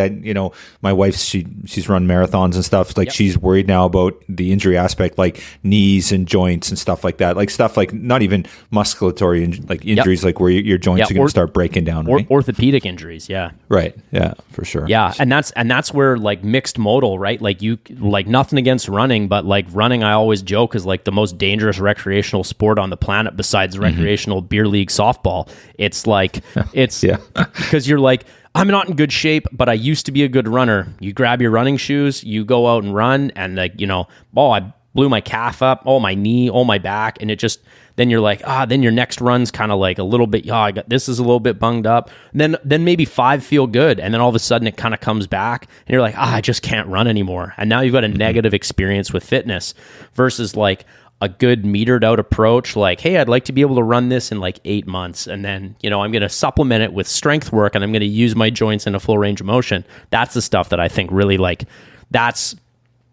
my wife, she's run marathons and stuff. Like she's worried now about the injury aspect, like knees and joints and stuff like that. Like stuff like not even musculatory like injuries, like where your joints are going to start breaking down. Right? Orthopedic injuries, yeah. Right. Yeah, for sure. Yeah, and that's where like mixed modal, right? Like you like nothing against running, but like running, I always joke is like the most dangerous recreational sport on the planet besides recreational beer league softball. It's like it's because you're like, I'm not in good shape, but I used to be a good runner. You grab your running shoes, you go out and run, and like I blew my calf up, my knee, my back, and it just then you're like then your next run's kind of like a little bit I got this is a little bit bunged up. And then maybe 5 feel good, and then all of a sudden it kind of comes back, and you're like I just can't run anymore. And now you've got a negative experience with fitness versus like a good metered out approach, like, hey, I'd like to be able to run this in like 8 months. And then, I'm going to supplement it with strength work and I'm going to use my joints in a full range of motion. That's the stuff that I think really like, that's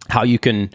how you can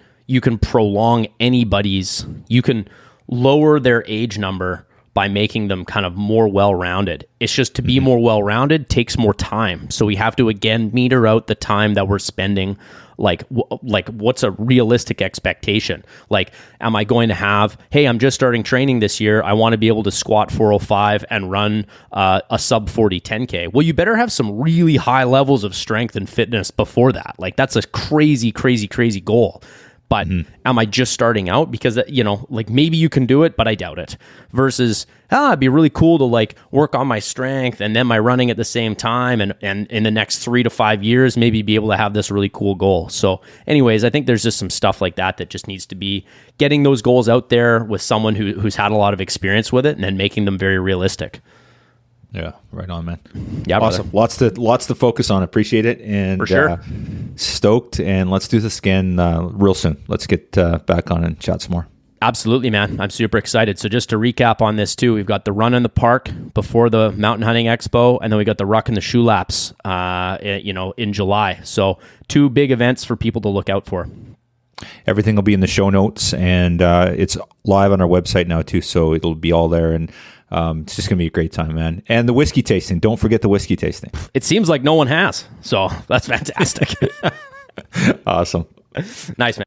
prolong you can lower their age number by making them kind of more well-rounded. It's just to be more well-rounded takes more time. So we have to, again, meter out the time that we're spending. Like what's a realistic expectation? Like, am I going to have, hey, I'm just starting training this year. I want to be able to squat 405 and run a sub 40 10K. Well, you better have some really high levels of strength and fitness before that. Like that's a crazy, crazy, crazy goal. But am I just starting out? Because, like maybe you can do it, but I doubt it. Versus, it'd be really cool to like work on my strength and then my running at the same time. And in the next 3 to 5 years, maybe be able to have this really cool goal. So anyways, I think there's just some stuff like that just needs to be getting those goals out there with someone who's had a lot of experience with it and then making them very realistic. Yeah, right on, man. Yeah, awesome. Brother. Lots to focus on. Appreciate it, and for sure, stoked. And let's do this again real soon. Let's get back on and chat some more. Absolutely, man. I'm super excited. So just to recap on this too, we've got the run in the park before the Mountain Hunting Expo, and then we got the ruck and the shoe laps, in July. So 2 big events for people to look out for. Everything will be in the show notes, and it's live on our website now too. So it'll be all there, and it's just going to be a great time, man. And the whiskey tasting. Don't forget the whiskey tasting. It seems like no one has. So that's fantastic. Awesome. Nice, man.